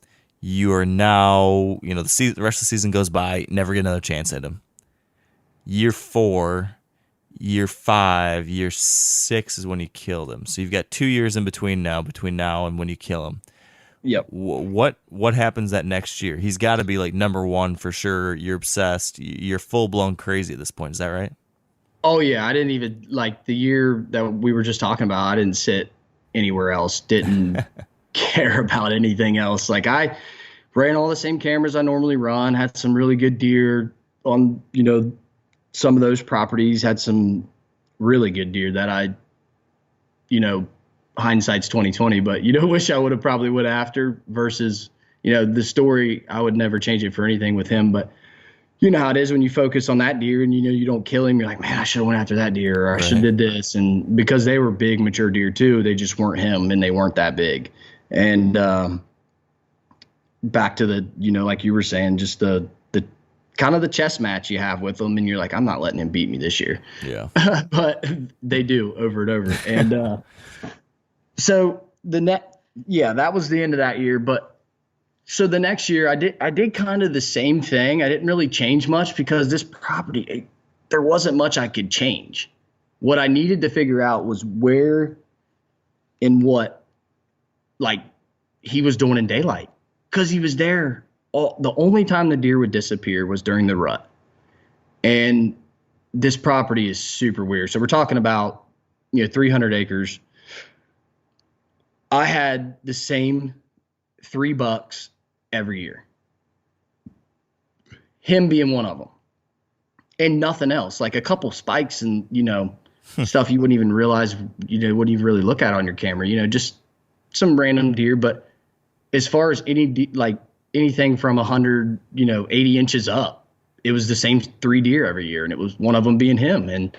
[SPEAKER 2] You are now, the rest of the season goes by, never get another chance at him. Year 4, year 5, year 6 is when you killed him. So you've got 2 years in between now and when you kill him.
[SPEAKER 3] Yep.
[SPEAKER 2] What happens that next year? He's got to be like number 1 for sure. You're obsessed. You're full blown crazy at this point. Is that right?
[SPEAKER 3] Oh yeah. I didn't even, like, the year that we were just talking about, I didn't sit anywhere else. Didn't care about anything else. Like, I ran all the same cameras I normally run, had some really good deer on, some of those properties, had some really good deer that I, hindsight's 2020, but wish I would have probably would after versus, the story, I would never change it for anything with him. But you know how it is when you focus on that deer and you don't kill him, you're like, man, I should have went after that deer, or I should have did this. And because they were big, mature deer too, they just weren't him, and they weren't that big. And back to the, like you were saying, just the kind of the chess match you have with them, and you're like, I'm not letting him beat me this year.
[SPEAKER 2] Yeah.
[SPEAKER 3] But they do over and over. And so that was the end of that year. But so the next year I did kind of the same thing. I didn't really change much because this property, there wasn't much I could change. What I needed to figure out was where and what, like, he was doing in daylight, because he was there. The only time the deer would disappear was during the rut. And this property is super weird. So we're talking about, 300 acres. I had the same 3 bucks every year, him being one of them, and nothing else, like a couple spikes and, stuff you wouldn't even realize, wouldn't even really look at on your camera, just some random deer. But as far as anything from 100, 80 inches up, it was the same 3 deer every year. And it was one of them being him. And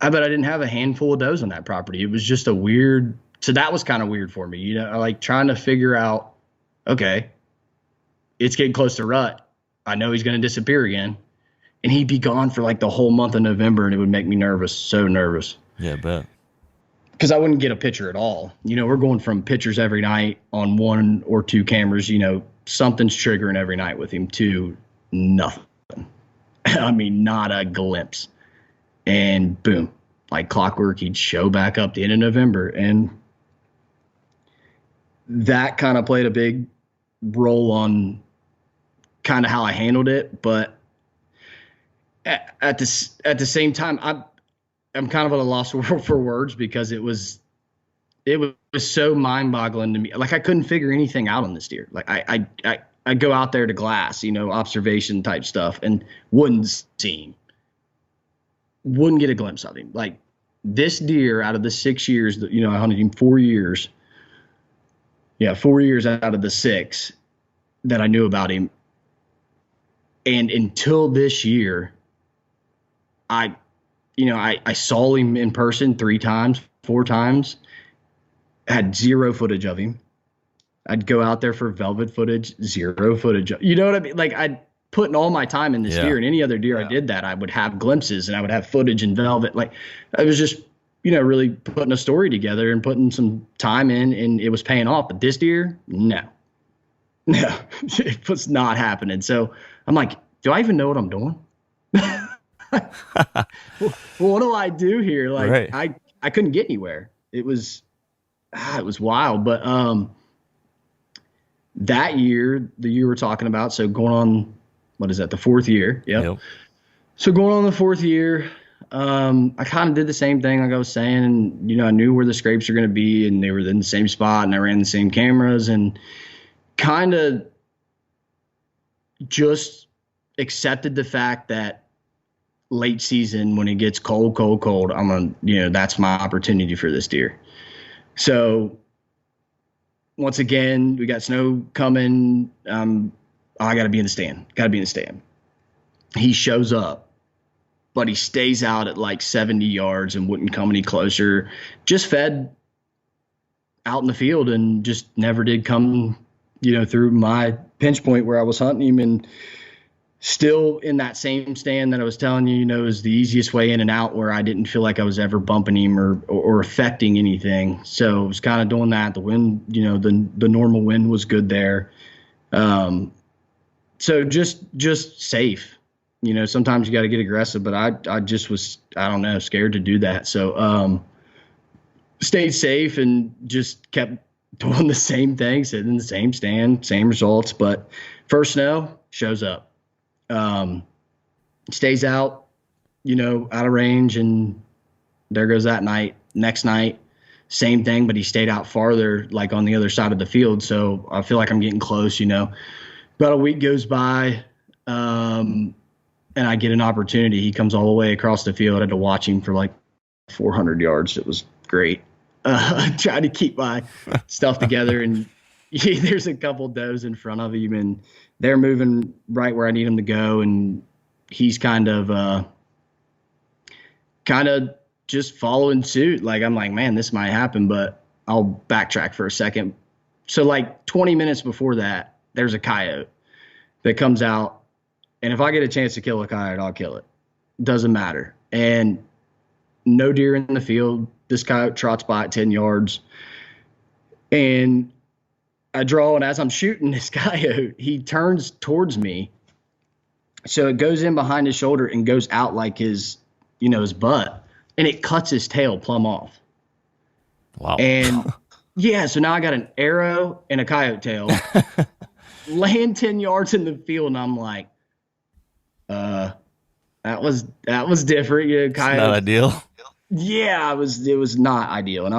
[SPEAKER 3] I bet I didn't have a handful of those on that property. It was just a weird, so that was kind of weird for me, like trying to figure out, okay, it's getting close to rut. I know he's going to disappear again. And he'd be gone for like the whole month of November, and it would make me nervous, so nervous.
[SPEAKER 2] Yeah, I bet.
[SPEAKER 3] Because I wouldn't get a picture at all. We're going from pictures every night on 1 or 2 cameras, something's triggering every night with him, to nothing. I mean, not a glimpse. And boom, like clockwork, he'd show back up the end of November. And that kind of played a big role on kind of how I handled it. But at the same time, I'm kind of at a loss for words, because it was so mind-boggling to me. Like, I couldn't figure anything out on this deer. Like, I go out there to glass, observation type stuff, and wouldn't see him. Wouldn't get a glimpse of him. Like, this deer, out of the 6 years that, I hunted him 4 years. Yeah, 4 years out of the 6 that I knew about him. And until this year, I saw him in person 3 times, 4 times, had 0 footage of him. I'd go out there for velvet footage, 0 footage. You know what I mean? Like, I'd putting all my time in this deer, and any other deer I did that, I would have glimpses and I would have footage and velvet. Like, I was just, really putting a story together and putting some time in, and it was paying off. But this deer, no, it was not happening. So I'm like, do I even know what I'm doing? Well, what do I do here? Like, right. I couldn't get anywhere. It was wild. But that year, the year we're talking about, so going on, what is that, the 4th year? Yep. So going on the 4th year, I kind of did the same thing like I was saying, and I knew where the scrapes are going to be, and they were in the same spot, and I ran the same cameras, and kind of just accepted the fact that late season, when it gets cold, I'm gonna, that's my opportunity for this deer. So once again, we got snow coming. I got to be in the stand. He shows up, but he stays out at like 70 yards and wouldn't come any closer. Just fed out in the field and just never did come, through my pinch point where I was hunting him. And still in that same stand that I was telling you, is the easiest way in and out, where I didn't feel like I was ever bumping him or affecting anything. So I was kind of doing that. The wind, the normal wind was good there. So just safe. Sometimes you got to get aggressive, but I just was, I don't know, scared to do that. So stayed safe and just kept doing the same thing, sitting in the same stand, same results. But first snow, shows up. Stays out, out of range, and there goes that night. Next night, same thing, but he stayed out farther, like on the other side of the field. So I feel like I'm getting close, About a week goes by, and I get an opportunity. He comes all the way across the field. I had to watch him for like 400 yards. It was great. I tried to keep my stuff together, and there's a couple does in front of him, and they're moving right where I need them to go. And he's kind of just following suit. Like, I'm like, man, this might happen, but I'll backtrack for a second. So like 20 minutes before that, there's a coyote that comes out. And if I get a chance to kill a coyote, I'll kill it. Doesn't matter. And no deer in the field. This coyote trots by at 10 yards. And I draw, and as I'm shooting this coyote, he turns towards me. So it goes in behind his shoulder and goes out like his butt, and it cuts his tail plumb off.
[SPEAKER 2] Wow.
[SPEAKER 3] And yeah, so now I got an arrow and a coyote tail laying 10 yards in the field, and I'm like, that was different. Coyote,
[SPEAKER 2] not ideal.
[SPEAKER 3] Yeah, it was not ideal. And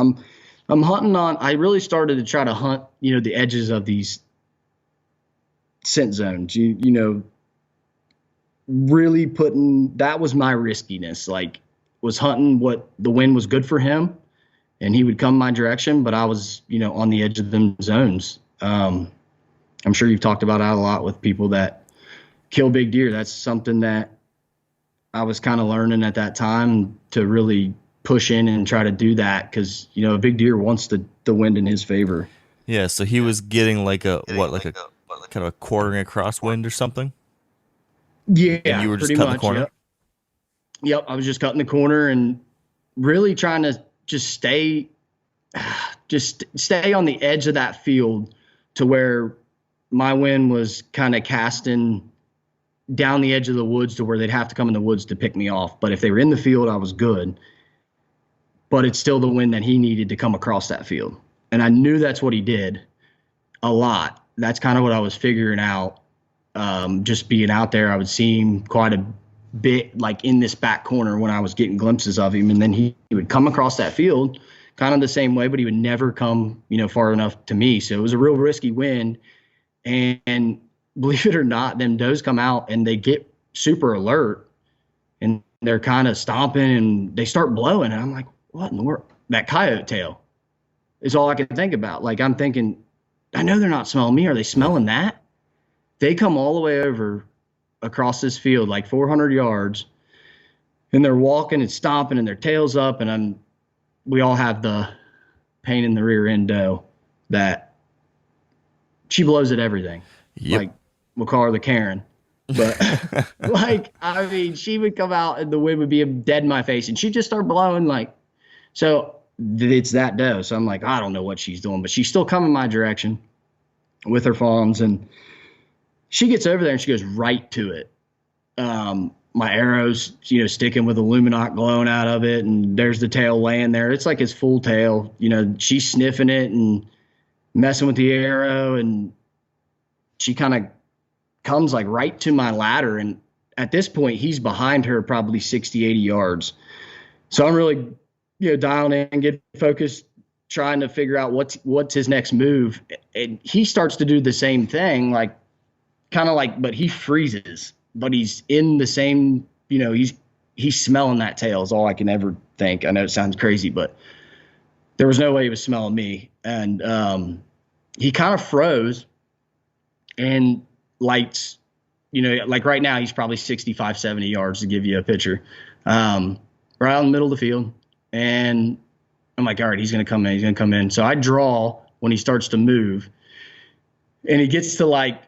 [SPEAKER 3] I'm hunting on, I really started to try to hunt, the edges of these scent zones, really putting, that was my riskiness, like was hunting what the wind was good for him, and he would come my direction, but I was, on the edge of them zones. I'm sure you've talked about that a lot with people that kill big deer. That's something that I was kind of learning at that time to really push in and try to do that because, a big deer wants the wind in his favor.
[SPEAKER 2] Yeah, so he was getting like a kind of a quartering across wind or something?
[SPEAKER 3] Yeah,
[SPEAKER 2] and you were just
[SPEAKER 3] pretty
[SPEAKER 2] cutting
[SPEAKER 3] much,
[SPEAKER 2] the corner?
[SPEAKER 3] Yep, I was just cutting the corner and really trying to just stay on the edge of that field to where my wind was kind of casting down the edge of the woods to where they'd have to come in the woods to pick me off. But if they were in the field, I was good. But it's still the wind that he needed to come across that field. And I knew that's what he did a lot. That's kind of what I was figuring out. Just being out there, I would see him quite a bit like in this back corner when I was getting glimpses of him. And then he would come across that field kind of the same way, but he would never come, far enough to me. So it was a real risky wind. And believe it or not, them does come out and they get super alert and they're kind of stomping and they start blowing. And I'm like, what in the world? That coyote tail is all I can think about. Like, I'm thinking, I know they're not smelling me. Are they smelling that? They come all the way over across this field, like 400 yards, and they're walking and stomping and their tails up. And we all have the pain in the rear end doe that she blows at everything.
[SPEAKER 2] Yep.
[SPEAKER 3] Like, we'll call her the Karen. But she would come out and the wind would be dead in my face and she'd just start blowing so it's that doe. So I'm like, I don't know what she's doing, but she's still coming my direction with her fawns. And she gets over there and she goes right to it. My arrow's, sticking with Illuminati glowing out of it. And there's the tail laying there. It's like his full tail, she's sniffing it and messing with the arrow. And she kind of comes like right to my ladder. And at this point, he's behind her probably 60, 80 yards. So I'm really, dialing in, getting focused, trying to figure out what's his next move. And he starts to do the same thing, but he freezes, but he's in the same, he's smelling that tail is all I can ever think. I know it sounds crazy, but there was no way he was smelling me. And he kind of froze and lights, like right now he's probably 65, 70 yards to give you a picture, right out in the middle of the field. And I'm like, all right, he's going to come in. So I draw when he starts to move and he gets to like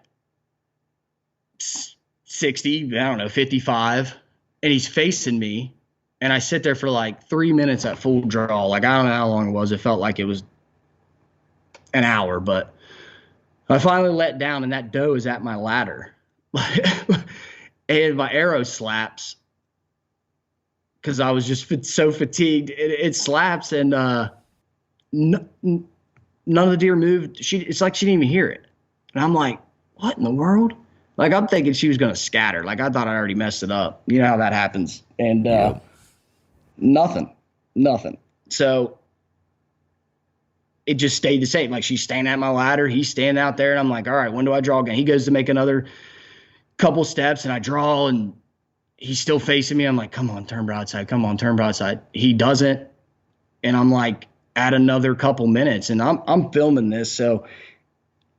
[SPEAKER 3] 60, 55, and he's facing me. And I sit there for like 3 minutes at full draw. Like, I don't know how long it was. It felt like it was an hour, but I finally let down and that doe is at my ladder. And my arrow slaps because I was just so fatigued. It slaps and none of the deer moved. It's like she didn't even hear it. And I'm like, what in the world? Like, I'm thinking she was going to scatter. Like, I thought I already messed it up. You know how that happens. And nothing. So it just stayed the same. Like, she's standing at my ladder. He's standing out there. And I'm like, all right, when do I draw again? He goes to make another couple steps and I draw and he's still facing me. I'm like, come on, turn broadside. Come on, turn broadside. He doesn't. And I'm like, at another couple minutes and I'm filming this. So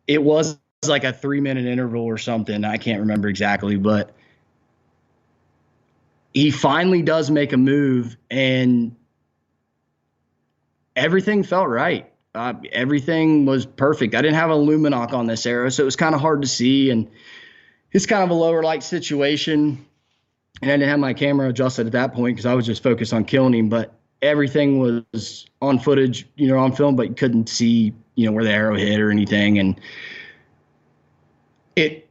[SPEAKER 3] it was like a 3-minute interval or something. I can't remember exactly, but he finally does make a move and everything felt right. Everything was perfect. I didn't have a Luminoc on this arrow, so it was kind of hard to see. And it's kind of a lower light situation. And I didn't have my camera adjusted at that point because I was just focused on killing him. But everything was on footage, on film, but you couldn't see, where the arrow hit or anything. And it,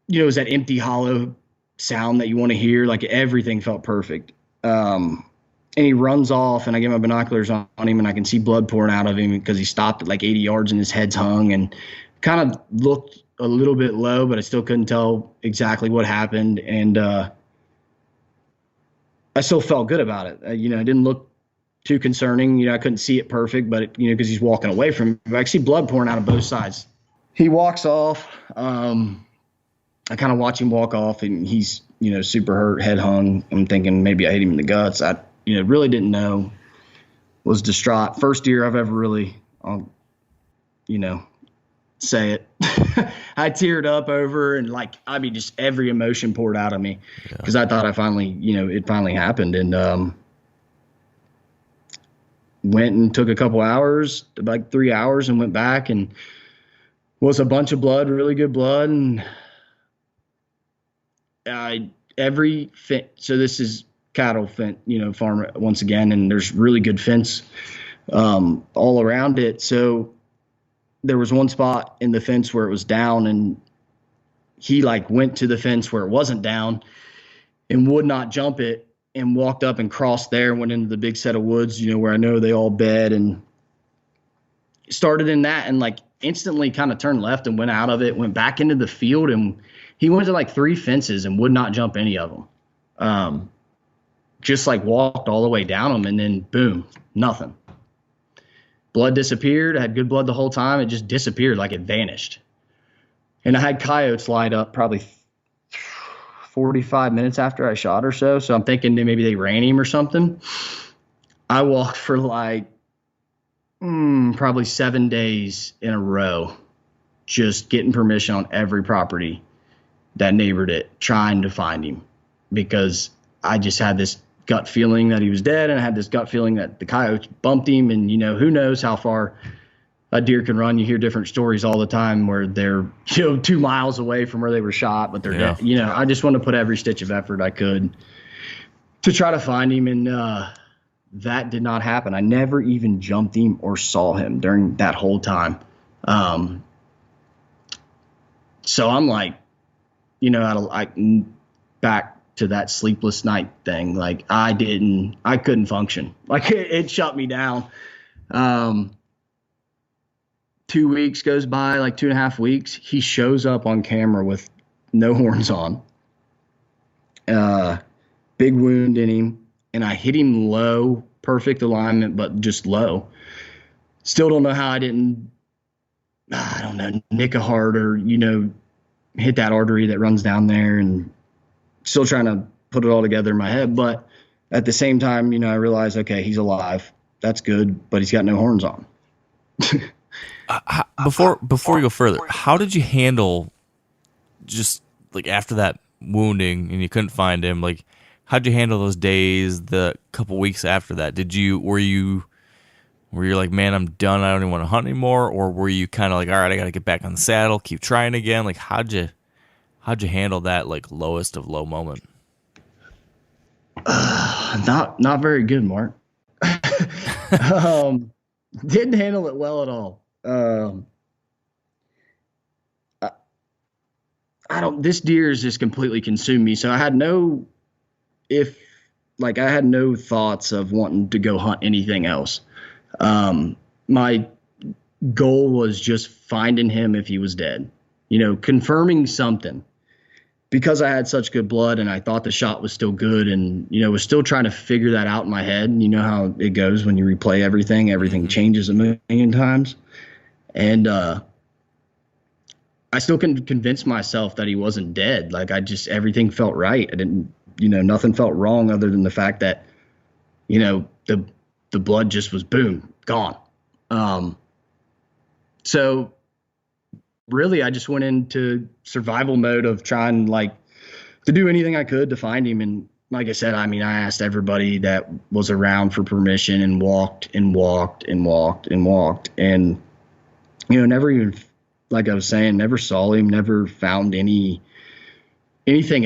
[SPEAKER 3] was that empty, hollow sound that you want to hear. Like, everything felt perfect. And he runs off, and I get my binoculars on him, and I can see blood pouring out of him because he stopped at like 80 yards and his head's hung and kind of looked a little bit low, but I still couldn't tell exactly what happened. And I still felt good about it. It didn't look too concerning. I couldn't see it perfect, but because he's walking away from me. But I see blood pouring out of both sides. He walks off. I kind of watch him walk off, and he's, super hurt, head hung. I'm thinking maybe I hit him in the guts. I, really didn't know. Was distraught. First deer I've ever really, say it. I teared up over and just every emotion poured out of me because I thought it finally happened. And went and took a couple hours, like 3 hours, and went back and was a bunch of blood, really good blood. And so this is cattle fence, farm once again, and there's really good fence all around it. So there was one spot in the fence where it was down, and he went to the fence where it wasn't down and would not jump it, and walked up and crossed there and went into the big set of woods, where I know they all bed, and started in that, and instantly kind of turned left and went out of it, went back into the field, and he went to 3 fences and would not jump any of them. Just walked all the way down them, and then boom, nothing. Blood disappeared. I had good blood the whole time. It just disappeared, it vanished. And I had coyotes light up probably 45 minutes after I shot or so. So I'm thinking that maybe they ran him or something. I walked for probably 7 days in a row, just getting permission on every property that neighbored it, trying to find him, because I just had this gut feeling that he was dead, and I had this gut feeling that the coyotes bumped him. And who knows how far a deer can run. You hear different stories all the time where they're 2 miles away from where they were shot, but they're dead. I just want to put every stitch of effort I could to try to find him, and that did not happen. I never even jumped him or saw him during that whole time. So I'm back to that sleepless night thing. I couldn't function. It shut me down. 2 weeks goes by, 2.5 weeks. He shows up on camera with no horns on, big wound in him. And I hit him low, perfect alignment, but just low. Still don't know how I didn't, nick a heart or, hit that artery that runs down there, and still trying to put it all together in my head. But at the same time, I realized, okay, he's alive. That's good, but he's got no horns on.
[SPEAKER 2] Before we go further, how did you handle just after that wounding and you couldn't find him? How'd you handle those days, the couple weeks after that? Were you man, I'm done, I don't even want to hunt anymore? Or were you kind of all right, I got to get back on the saddle, keep trying again? How'd you handle that lowest of low moment?
[SPEAKER 3] Not very good, Mark. Didn't handle it well at all. This deer has just completely consumed me. So I had no thoughts of wanting to go hunt anything else. My goal was just finding him if he was dead, confirming something, because I had such good blood and I thought the shot was still good, and, was still trying to figure that out in my head. And you know how it goes when you replay everything changes a million times. And, I still couldn't convince myself that he wasn't dead. Everything felt right. I didn't, nothing felt wrong other than the fact that, the blood just was boom, gone. So really I just went into survival mode of trying to do anything I could to find him. And like I said, I asked everybody that was around for permission, and walked and never even, like I was saying, never saw him, never found anything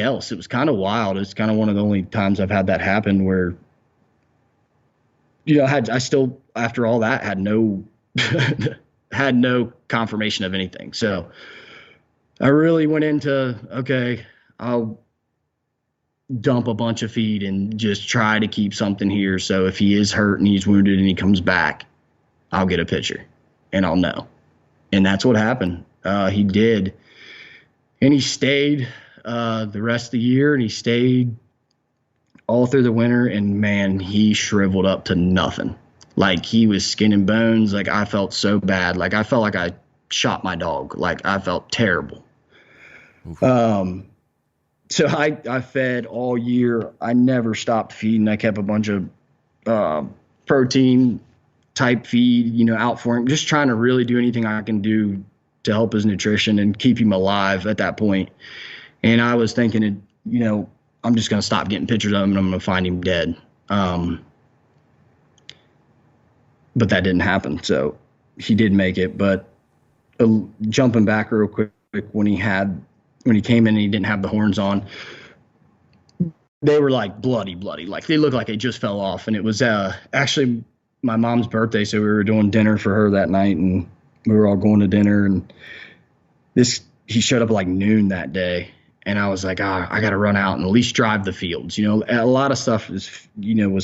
[SPEAKER 3] else. It was kind of wild. It's kind of one of the only times I've had that happen where, I still, after all that, had no confirmation of anything. So I really went into, okay, I'll dump a bunch of feed and just try to keep something here. So if he is hurt and he's wounded and he comes back, I'll get a picture and I'll know. And that's what happened. He did. And he stayed the rest of the year, and he stayed all through the winter. And man, he shriveled up to nothing. He was skin and bones. I felt so bad. I felt like I shot my dog. I felt terrible. So I fed all year. I never stopped feeding. I kept a bunch of protein type feed, out for him, just trying to really do anything I can do to help his nutrition and keep him alive at that point. And I was thinking, I'm just going to stop getting pictures of him and I'm going to find him dead. But that didn't happen. So he did make it. But jumping back real quick, when he came in and he didn't have the horns on, they were like bloody. Like they looked like they just fell off. And it was actually my mom's birthday. So we were doing dinner for her that night and we were all going to dinner. And he showed up at like noon that day. And I was like, I got to run out and at least drive the fields. A lot of stuff was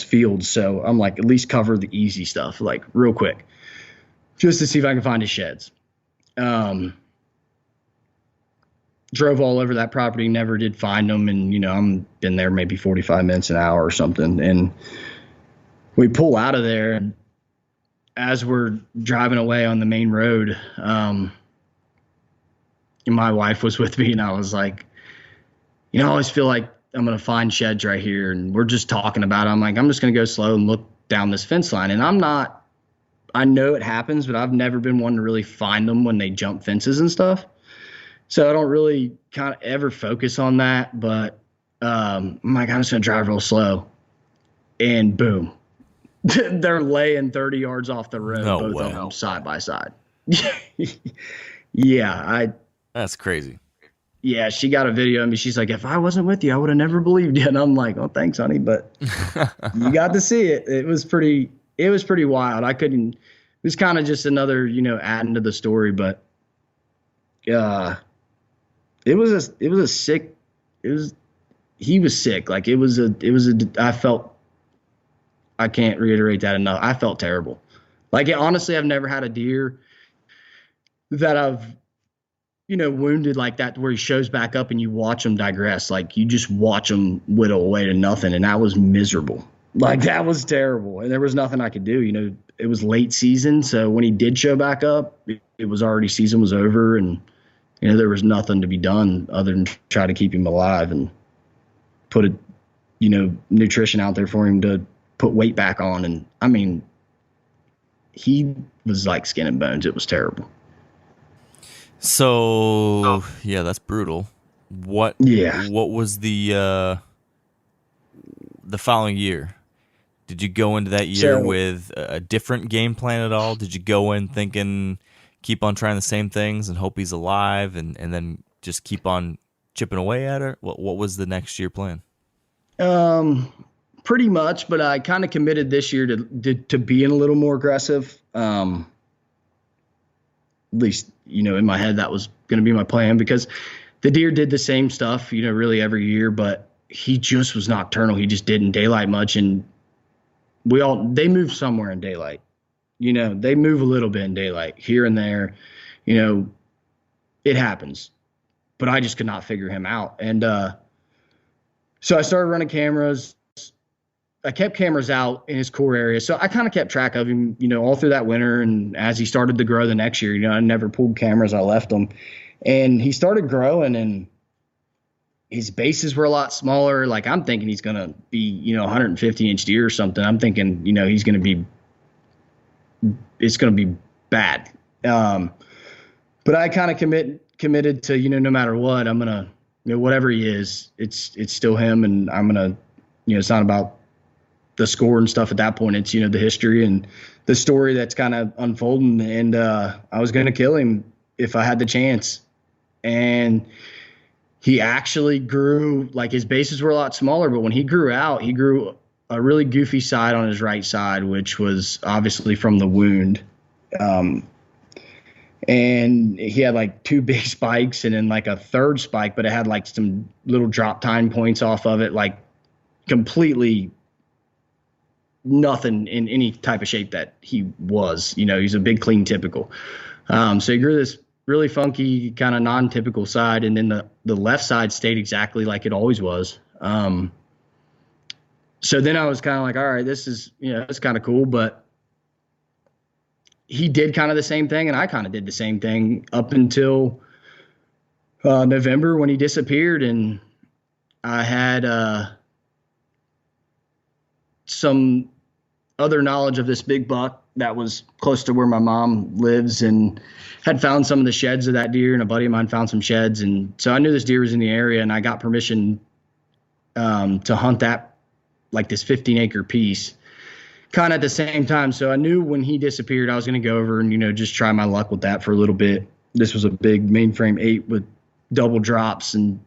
[SPEAKER 3] fields. So I'm like, at least cover the easy stuff, like real quick, just to see if I can find his sheds. Drove all over that property, never did find them. And, I'm been there maybe 45 minutes, an hour or something. And we pull out of there. And as we're driving away on the main road, my wife was with me and I was like, I always feel like I'm going to find sheds right here. And we're just talking about it. I'm like, I'm just going to go slow and look down this fence line. And I know it happens, but I've never been one to really find them when they jump fences and stuff. So I don't really kind of ever focus on that. But I'm like, I'm just going to drive real slow. And boom, they're laying 30 yards off the road, both of them side by side. Yeah.
[SPEAKER 2] That's crazy.
[SPEAKER 3] Yeah, she got a video of me. She's like, if I wasn't with you, I would have never believed you. And I'm like, oh, thanks, honey. But you got to see it. It was pretty wild. It was kind of just another, adding to the story. But he was sick. Like I can't reiterate that enough. I felt terrible. Like, honestly, I've never had a deer that I've, wounded like that where he shows back up and you watch him digress. Like you just watch him whittle away to nothing. And that was miserable. Like that was terrible. And there was nothing I could do. It was late season. So when he did show back up, it was already, season was over and, there was nothing to be done other than try to keep him alive and put nutrition out there for him to put weight back on. And I mean, he was like skin and bones. It was terrible.
[SPEAKER 2] So yeah, that's brutal. What was the following year? Did you go into that year with a different game plan at all? Did you go in thinking keep on trying the same things and hope he's alive and then just keep on chipping away at her? What was the next year plan?
[SPEAKER 3] Pretty much, but I kind of committed this year to being a little more aggressive. At least, in my head, that was going to be my plan because the deer did the same stuff, really every year, but he just was nocturnal. He just didn't daylight much. And they move somewhere in daylight, they move a little bit in daylight here and there, it happens, but I just could not figure him out. And, so I started running cameras. I kept cameras out in his core area. So I kind of kept track of him, all through that winter. And as he started to grow the next year, I never pulled cameras. I left them and he started growing and his bases were a lot smaller. Like I'm thinking he's going to be, 150-inch deer or something. I'm thinking, it's going to be bad. But I kind of committed to, no matter what, I'm going to, whatever he is, it's still him. And I'm going to, it's not about the score and stuff at that point. It's, the history and the story that's kind of unfolding. And I was going to kill him if I had the chance. And he actually grew, like his bases were a lot smaller, but when he grew out, he grew a really goofy side on his right side, which was obviously from the wound. And he had like two big spikes and then like a third spike, but it had like some little drop tine points off of it, like completely nothing in any type of shape that he was. He's a big, clean, typical. So he grew this really funky, kind of non-typical side, and then the left side stayed exactly like it always was. So then I was kind of like, all right, this is, it's kind of cool, but he did kind of the same thing, and I kind of did the same thing up until November when he disappeared, and I had some other knowledge of this big buck that was close to where my mom lives, and had found some of the sheds of that deer, and a buddy of mine found some sheds. And so I knew this deer was in the area, and I got permission to hunt that, like this 15-acre piece kind of at the same time. So I knew when he disappeared, I was going to go over and, just try my luck with that for a little bit. This was a big mainframe 8 with double drops. And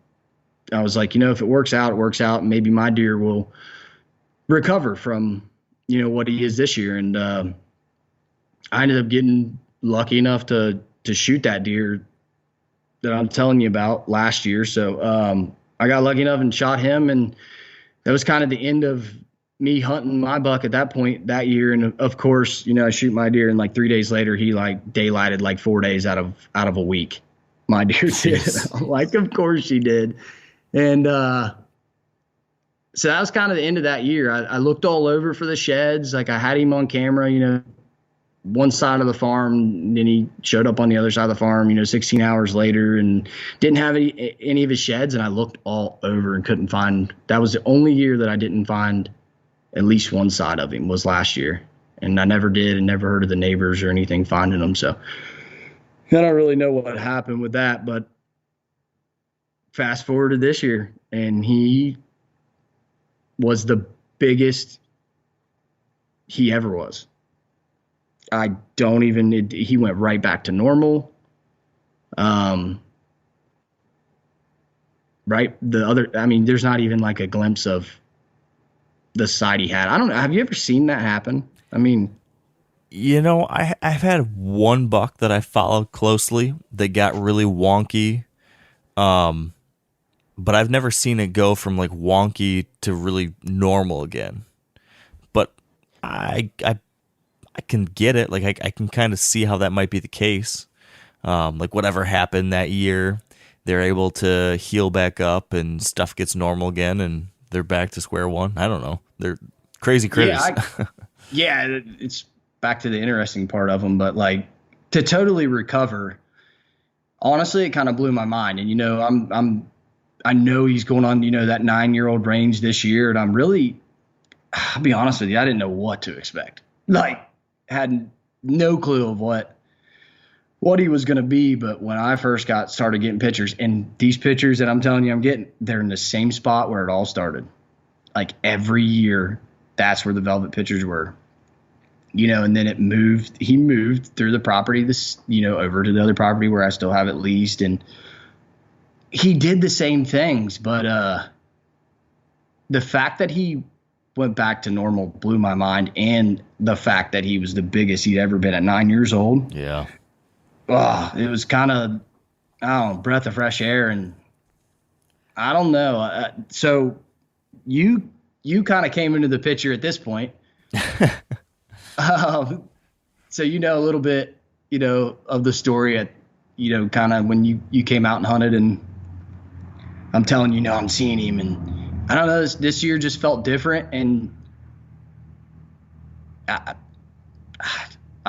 [SPEAKER 3] I was like, if it works out, it works out. Maybe my deer will recover from, what he is this year. And I ended up getting lucky enough to shoot that deer that I'm telling you about last year. So I got lucky enough and shot him. And that was kind of the end of me hunting my buck at that point that year. And of course, I shoot my deer, and like 3 days later, he like daylighted like 4 days out of a week. My deer did. I'm like, of course she did. And so that was kind of the end of that year. I looked all over for the sheds. Like, I had him on camera, one side of the farm, and then he showed up on the other side of the farm, 16 hours later, and didn't have any of his sheds. And I looked all over and couldn't find. That was the only year that I didn't find at least one side of him, was last year. And I never did, and never heard of the neighbors or anything finding him. So I don't really know what happened with that, but fast forward to this year, and he was the biggest he ever was. He went right back to normal. Right. There's not even like a glimpse of the side he had. I don't know. Have you ever seen that happen? I've
[SPEAKER 2] had one buck that I followed closely that got really wonky. But I've never seen it go from like wonky to really normal again. But I can get it. Like I can kind of see how that might be the case. Like whatever happened that year, they're able to heal back up and stuff gets normal again, and they're back to square one. I don't know. They're crazy critters.
[SPEAKER 3] Yeah, it's back to the interesting part of them. But like, to totally recover, honestly, it kind of blew my mind. And I know he's going on, that 9-year-old range this year, and I'll be honest with you, I didn't know what to expect. Like, had no clue of what he was going to be. But when I first started getting pictures, and these pictures that I'm telling you I'm getting, they're in the same spot where it all started. Like, every year, that's where the velvet pictures were. And then he moved through the property, over to the other property where I still have it leased. And he did the same things, but the fact that he went back to normal blew my mind, and the fact that he was the biggest he'd ever been at 9 years old.
[SPEAKER 2] Yeah.
[SPEAKER 3] It was kind of, breath of fresh air. And I don't know. So you kind of came into the picture at this point. So a little bit, of the story at, kind of when you came out and hunted, and I'm telling you, I'm seeing him, and I don't know, this year just felt different, and I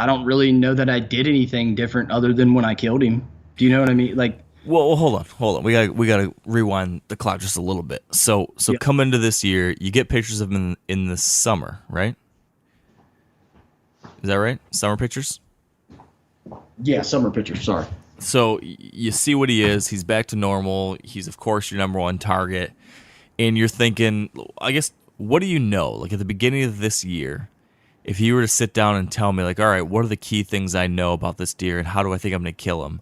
[SPEAKER 3] don't really know that I did anything different other than when I killed him. Do you know what I mean? Like,
[SPEAKER 2] well, hold on. We gotta rewind the clock just a little bit. So yep. Come into this year, you get pictures of him in the summer, right? Is that right? Summer pictures?
[SPEAKER 3] Yeah, summer pictures. Sorry.
[SPEAKER 2] So you see what he is. He's back to normal. He's, of course, your number one target. And you're thinking, I guess, what do you know? Like, at the beginning of this year, if you were to sit down and tell me, like, all right, what are the key things I know about this deer, and how do I think I'm going to kill him?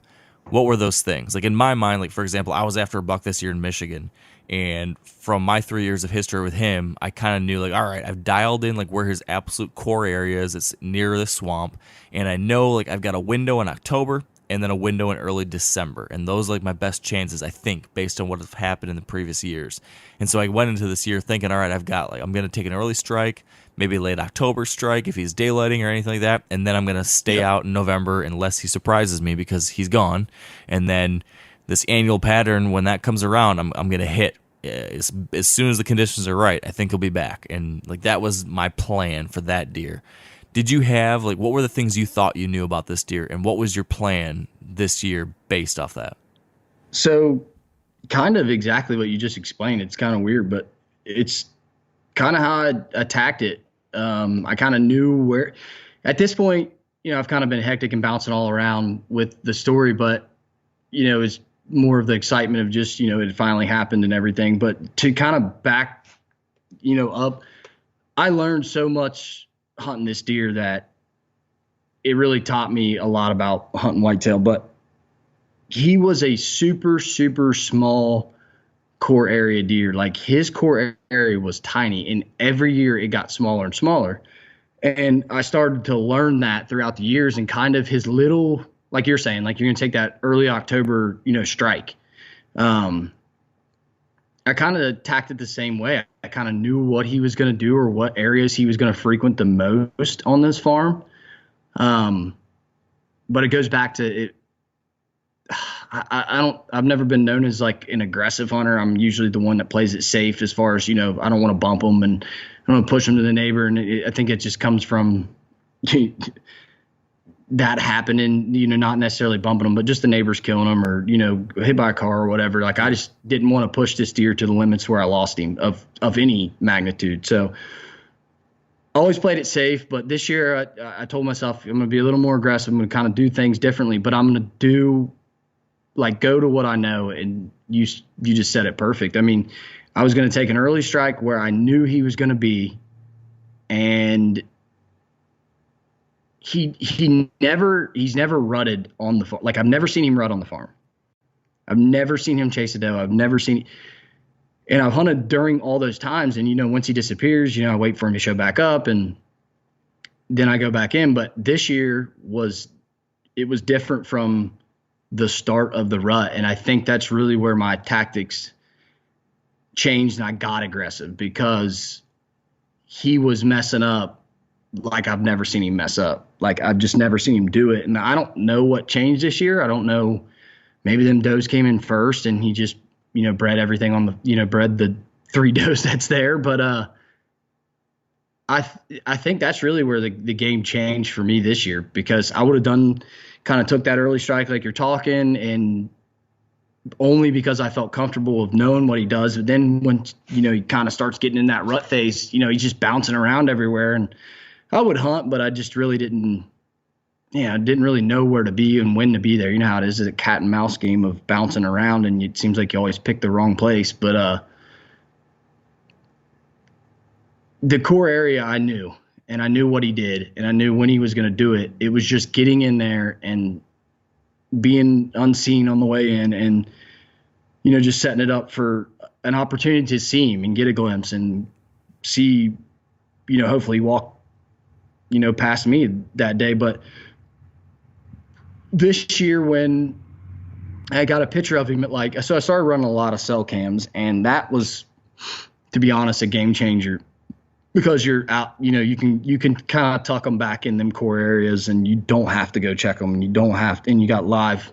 [SPEAKER 2] What were those things? Like, in my mind, like, for example, I was after a buck this year in Michigan. And from my 3 years of history with him, I kind of knew, like, all right, I've dialed in, like, where his absolute core area is. It's near the swamp. And I know, like, I've got a window in October and then a window in early December. And those are, like, my best chances, I think, based on what has happened in the previous years. And so I went into this year thinking, all right, I'm going to take an early strike, maybe late October strike if he's daylighting or anything like that. And then I'm going to stay out in November unless he surprises me because he's gone. And then this annual pattern, when that comes around, I'm going to hit as soon as the conditions are right. I think he'll be back. And like, that was my plan for that deer. Did you have, like, what were the things you thought you knew about this deer, and what was your plan this year based off that?
[SPEAKER 3] So kind of exactly what you just explained. It's kind of weird, but it's kind of how I attacked it. I kind of knew where at this point, I've kind of been hectic and bouncing all around with the story, but, it's more of the excitement of just, it finally happened and everything. But to kind of back, up, I learned so much hunting this deer that it really taught me a lot about hunting whitetail. But he was a super, super small core area deer. Like his core area was tiny, and every year it got smaller and smaller. And I started to learn that throughout the years, and kind of his little, like you're saying, like you're going to take that early October, strike. I kind of attacked it the same way. I kind of knew what he was going to do or what areas he was going to frequent the most on this farm. But it goes back to it. I've never been known as like an aggressive hunter. I'm usually the one that plays it safe as far as, I don't want to bump them and I don't want to push them to the neighbor. And I think it just comes from that happening, not necessarily bumping them, but just the neighbors killing them or, hit by a car or whatever. Like I just didn't want to push this deer to the limits where I lost him of any magnitude. So I always played it safe, but this year I told myself I'm going to be a little more aggressive. I'm going to kind of do things differently, but I'm going to go to what I know. And you just said it perfect. I mean, I was going to take an early strike where I knew he was going to be, and he's never rutted on the farm. Like I've never seen him rut on the farm. I've never seen him chase a doe. I've never seen, and I've hunted during all those times. And, once he disappears, I wait for him to show back up and then I go back in. But this year was different from the start of the rut. And I think that's really where my tactics changed and I got aggressive because he was messing up like I've never seen him mess up. Like I've just never seen him do it. And I don't know what changed this year. I don't know. Maybe them does came in first and he just, bred everything on the, bred the 3 does that's there. But I think that's really where the game changed for me this year, because I would have kind of took that early strike like you're talking, and only because I felt comfortable of knowing what he does. But then when, he kind of starts getting in that rut phase, he's just bouncing around everywhere. And I would hunt, but I just really didn't really know where to be and when to be there. You know how it is, it's a cat and mouse game of bouncing around, and it seems like you always pick the wrong place. But the core area I knew, and I knew what he did, and I knew when he was going to do it. It was just getting in there and being unseen on the way in and, just setting it up for an opportunity to see him and get a glimpse and see, hopefully walk, past me that day. But this year when I got a picture of him so I started running a lot of cell cams, and that was, to be honest, a game changer, because you're out, you can kind of tuck them back in them core areas and you don't have to go check them, and and you got live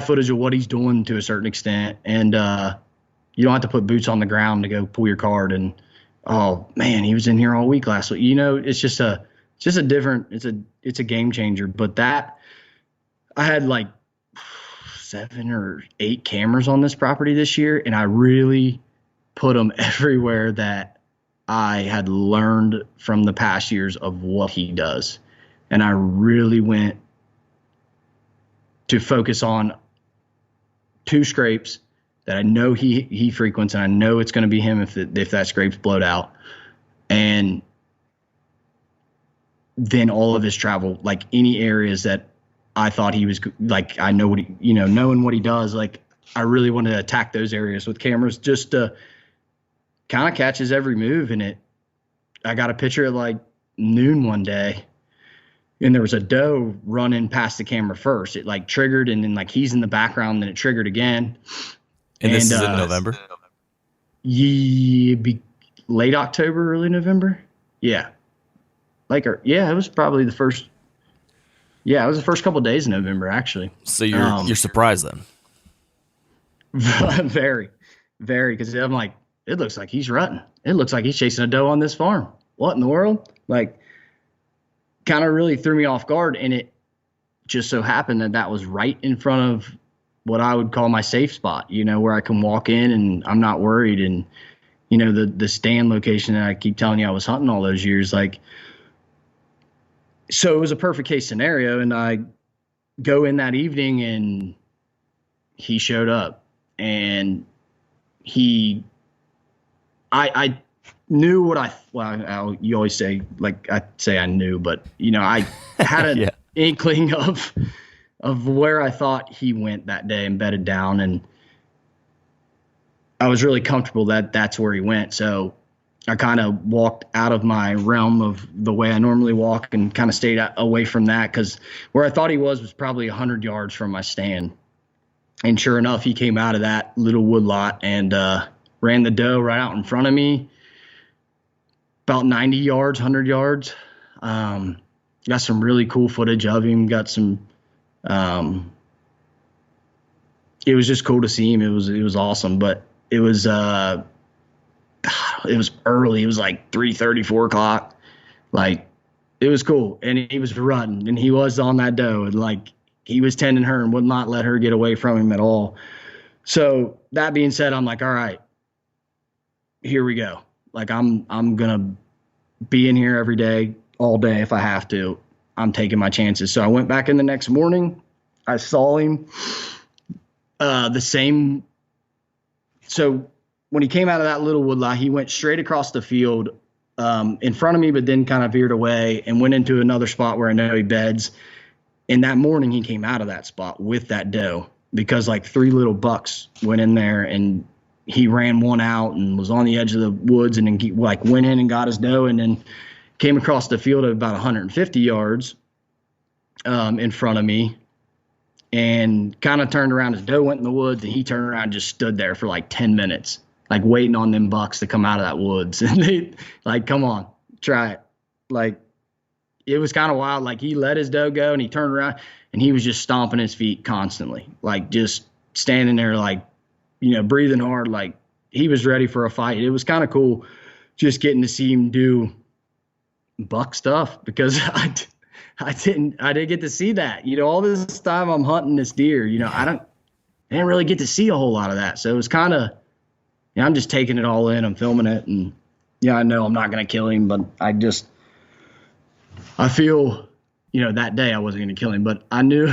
[SPEAKER 3] footage of what he's doing to a certain extent. And you don't have to put boots on the ground to go pull your card and, oh man, he was in here all week last week. It's just a different, it's a game changer. But that, I had like 7 or 8 cameras on this property this year, and I really put them everywhere that I had learned from the past years of what he does. And I really went to focus on 2 scrapes that I know he frequents, and I know it's going to be him if that scrape's blowed out. And then all of his travel, like any areas that I thought he was, like, I know what he, knowing what he does, like I really wanted to attack those areas with cameras just to kind of catch his every move. And I got a picture at like noon one day, and there was a doe running past the camera first. It like triggered, and then like he's in the background, then it triggered again.
[SPEAKER 2] And this is in November?
[SPEAKER 3] Yeah, late October, early November. Yeah. It was probably the first. Yeah, it was the first couple of days in November, actually.
[SPEAKER 2] So you're surprised then?
[SPEAKER 3] Very, very, because I'm like, it looks like he's rutting. It looks like he's chasing a doe on this farm. What in the world? Like, kind of really threw me off guard, and it just so happened that was right in front of what I would call my safe spot, where I can walk in and I'm not worried. And, the stand location that I keep telling you I was hunting all those years, like, So it was a perfect case scenario, and I go in that evening and he showed up, and I knew what you always say, like I say I knew, but I had an
[SPEAKER 2] Yeah.
[SPEAKER 3] inkling of where I thought he went that day and bedded down, and I was really comfortable that that's where he went. So I kind of walked out of my realm of the way I normally walk and kind of stayed away from that, because where I thought he was probably 100 yards from my stand. And sure enough, he came out of that little wood lot and ran the doe right out in front of me, about 90 yards, 100 yards. Got some really cool footage of him. Got some. It was just cool to see him. It was awesome, but it was early. It was like 3:30, 4 o'clock. Like, it was cool. And he was running, and he was on that doe, and like he was tending her and would not let her get away from him at all. So that being said, I'm like, all right, here we go. Like, I'm gonna be in here every day, all day if I have to. I'm taking my chances. So I went back in the next morning. I saw him the same. So when he came out of that little woodlot, he went straight across the field in front of me, but then kind of veered away and went into another spot where I know he beds. And that morning he came out of that spot with that doe, because like 3 little bucks went in there, and he ran one out and was on the edge of the woods, and then he like went in and got his doe, and then came across the field at about 150 yards in front of me, and kind of turned around. His doe went in the woods, and he turned around and just stood there for like 10 minutes, like waiting on them bucks to come out of that woods. And they like, come on, try it. Like, it was kind of wild. Like, he let his doe go, and he turned around, and he was just stomping his feet constantly, like just standing there, like, breathing hard. Like, he was ready for a fight. It was kind of cool just getting to see him do buck stuff, because I didn't get to see that. All this time I'm hunting this deer, I didn't really get to see a whole lot of that. So it was kind of, I'm just taking it all in. I'm filming it, and I know I'm not going to kill him, but I feel, that day I wasn't going to kill him, but I knew,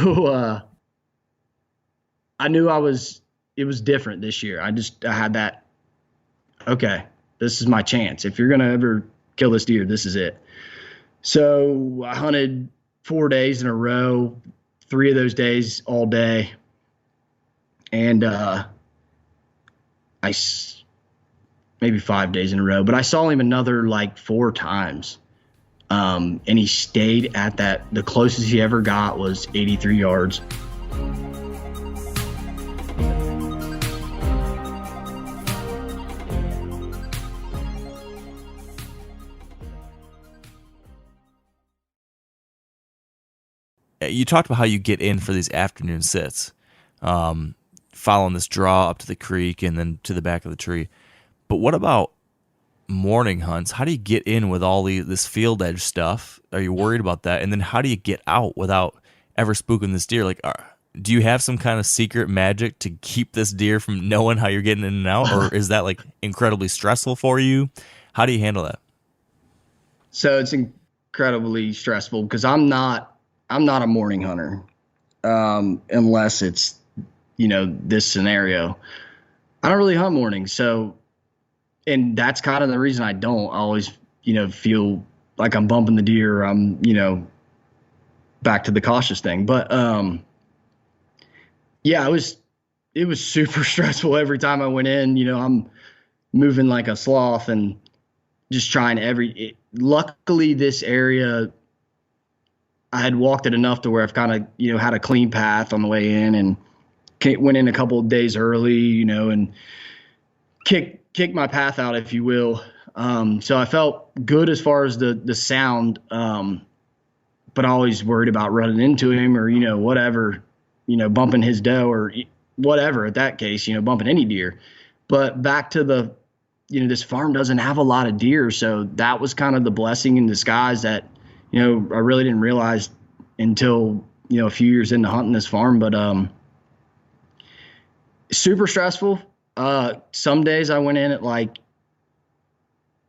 [SPEAKER 3] it was different this year. I had that, okay, this is my chance. If you're going to ever kill this deer, this is it. So I hunted 4 days in a row, 3 of those days all day. And maybe 5 days in a row, but I saw him another like 4 times. And he stayed at that. The closest he ever got was 83 yards.
[SPEAKER 2] You talked about how you get in for these afternoon sits, following this draw up to the creek and then to the back of the tree. But what about morning hunts? How do you get in with all this field edge stuff? Are you worried about that? And then how do you get out without ever spooking this deer? Like, do you have some kind of secret magic to keep this deer from knowing how you're getting in and out? Or is that like incredibly stressful for you? How do you handle that?
[SPEAKER 3] So it's incredibly stressful, because I'm not a morning hunter, unless it's, this scenario. I don't really hunt mornings. So, and that's kind of the reason I don't. I always, feel like I'm bumping the deer. I'm, back to the cautious thing. But, yeah, it was super stressful every time I went in. I'm moving like a sloth and just trying luckily this area, I had walked it enough to where I've kind of, had a clean path on the way in, and went in a couple of days early, and kicked my path out, if you will. So I felt good as far as the sound, but I always worried about running into him or, whatever, bumping his doe or whatever at that case, bumping any deer. But back to the, this farm doesn't have a lot of deer. So that was kind of the blessing in disguise that, I really didn't realize until, a few years into hunting this farm, but super stressful. Some days I went in at like,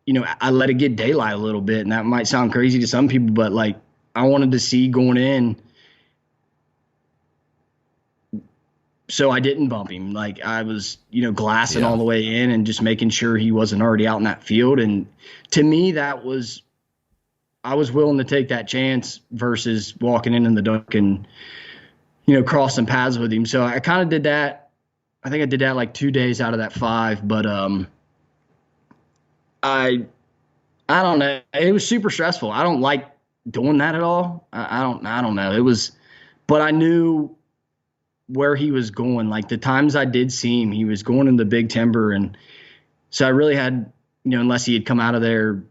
[SPEAKER 3] I let it get daylight a little bit, and that might sound crazy to some people, but like I wanted to see going in, so I didn't bump him. Like I was, glassing all the way in and just making sure he wasn't already out in that field. And to me, I was willing to take that chance versus walking in the dark and, crossing paths with him. So I kind of did that. I think I did that like 2 days out of that 5, but I don't know. It was super stressful. I don't like doing that at all. I don't know. It was, but I knew where he was going. Like the times I did see him, he was going in the big timber. And so I really had, unless he had come out of there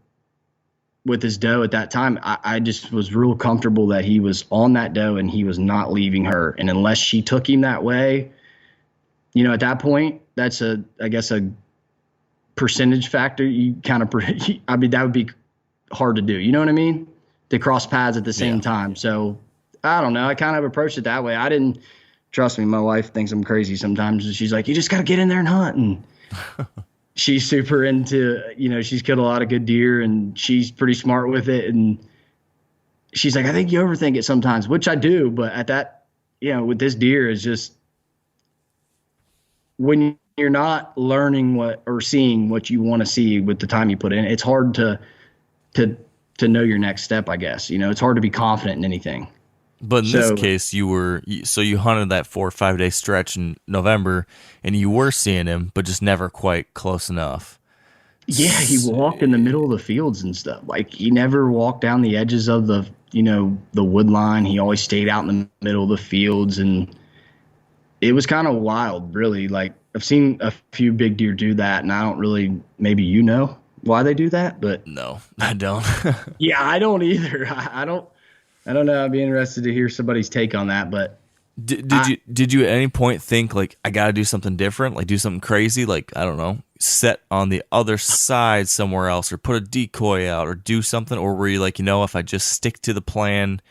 [SPEAKER 3] with his doe at that time, I just was real comfortable that he was on that doe and he was not leaving her. And unless she took him that way, at that point, that's I guess a percentage factor. You kind of, I mean, that would be hard to do. You know what I mean? To cross paths at the same time. So I don't know. I kind of approached it that way. I didn't, trust me, my wife thinks I'm crazy sometimes. She's like, you just got to get in there and hunt. And she's super into, she's killed a lot of good deer and she's pretty smart with it. And she's like, I think you overthink it sometimes, which I do. But at that, with this deer is just when you're not learning or seeing what you want to see with the time you put in, it's hard to know your next step, I guess. It's hard to be confident in anything.
[SPEAKER 2] But in this case, you hunted that 4 or 5 day stretch in November, and you were seeing him, but just never quite close enough.
[SPEAKER 3] Yeah, he walked in the middle of the fields and stuff. Like he never walked down the edges of the wood line. He always stayed out in the middle of the fields, and it was kind of wild, really. Like I've seen a few big deer do that, and I don't really. Maybe why they do that, but
[SPEAKER 2] no, I don't.
[SPEAKER 3] Yeah, I don't either. I don't know. I'd be interested to hear somebody's take on that. But
[SPEAKER 2] did you at any point think like I got to do something different, like do something crazy, like I don't know, set on the other side somewhere else, or put a decoy out, or do something, or were you like, if I just stick to the plan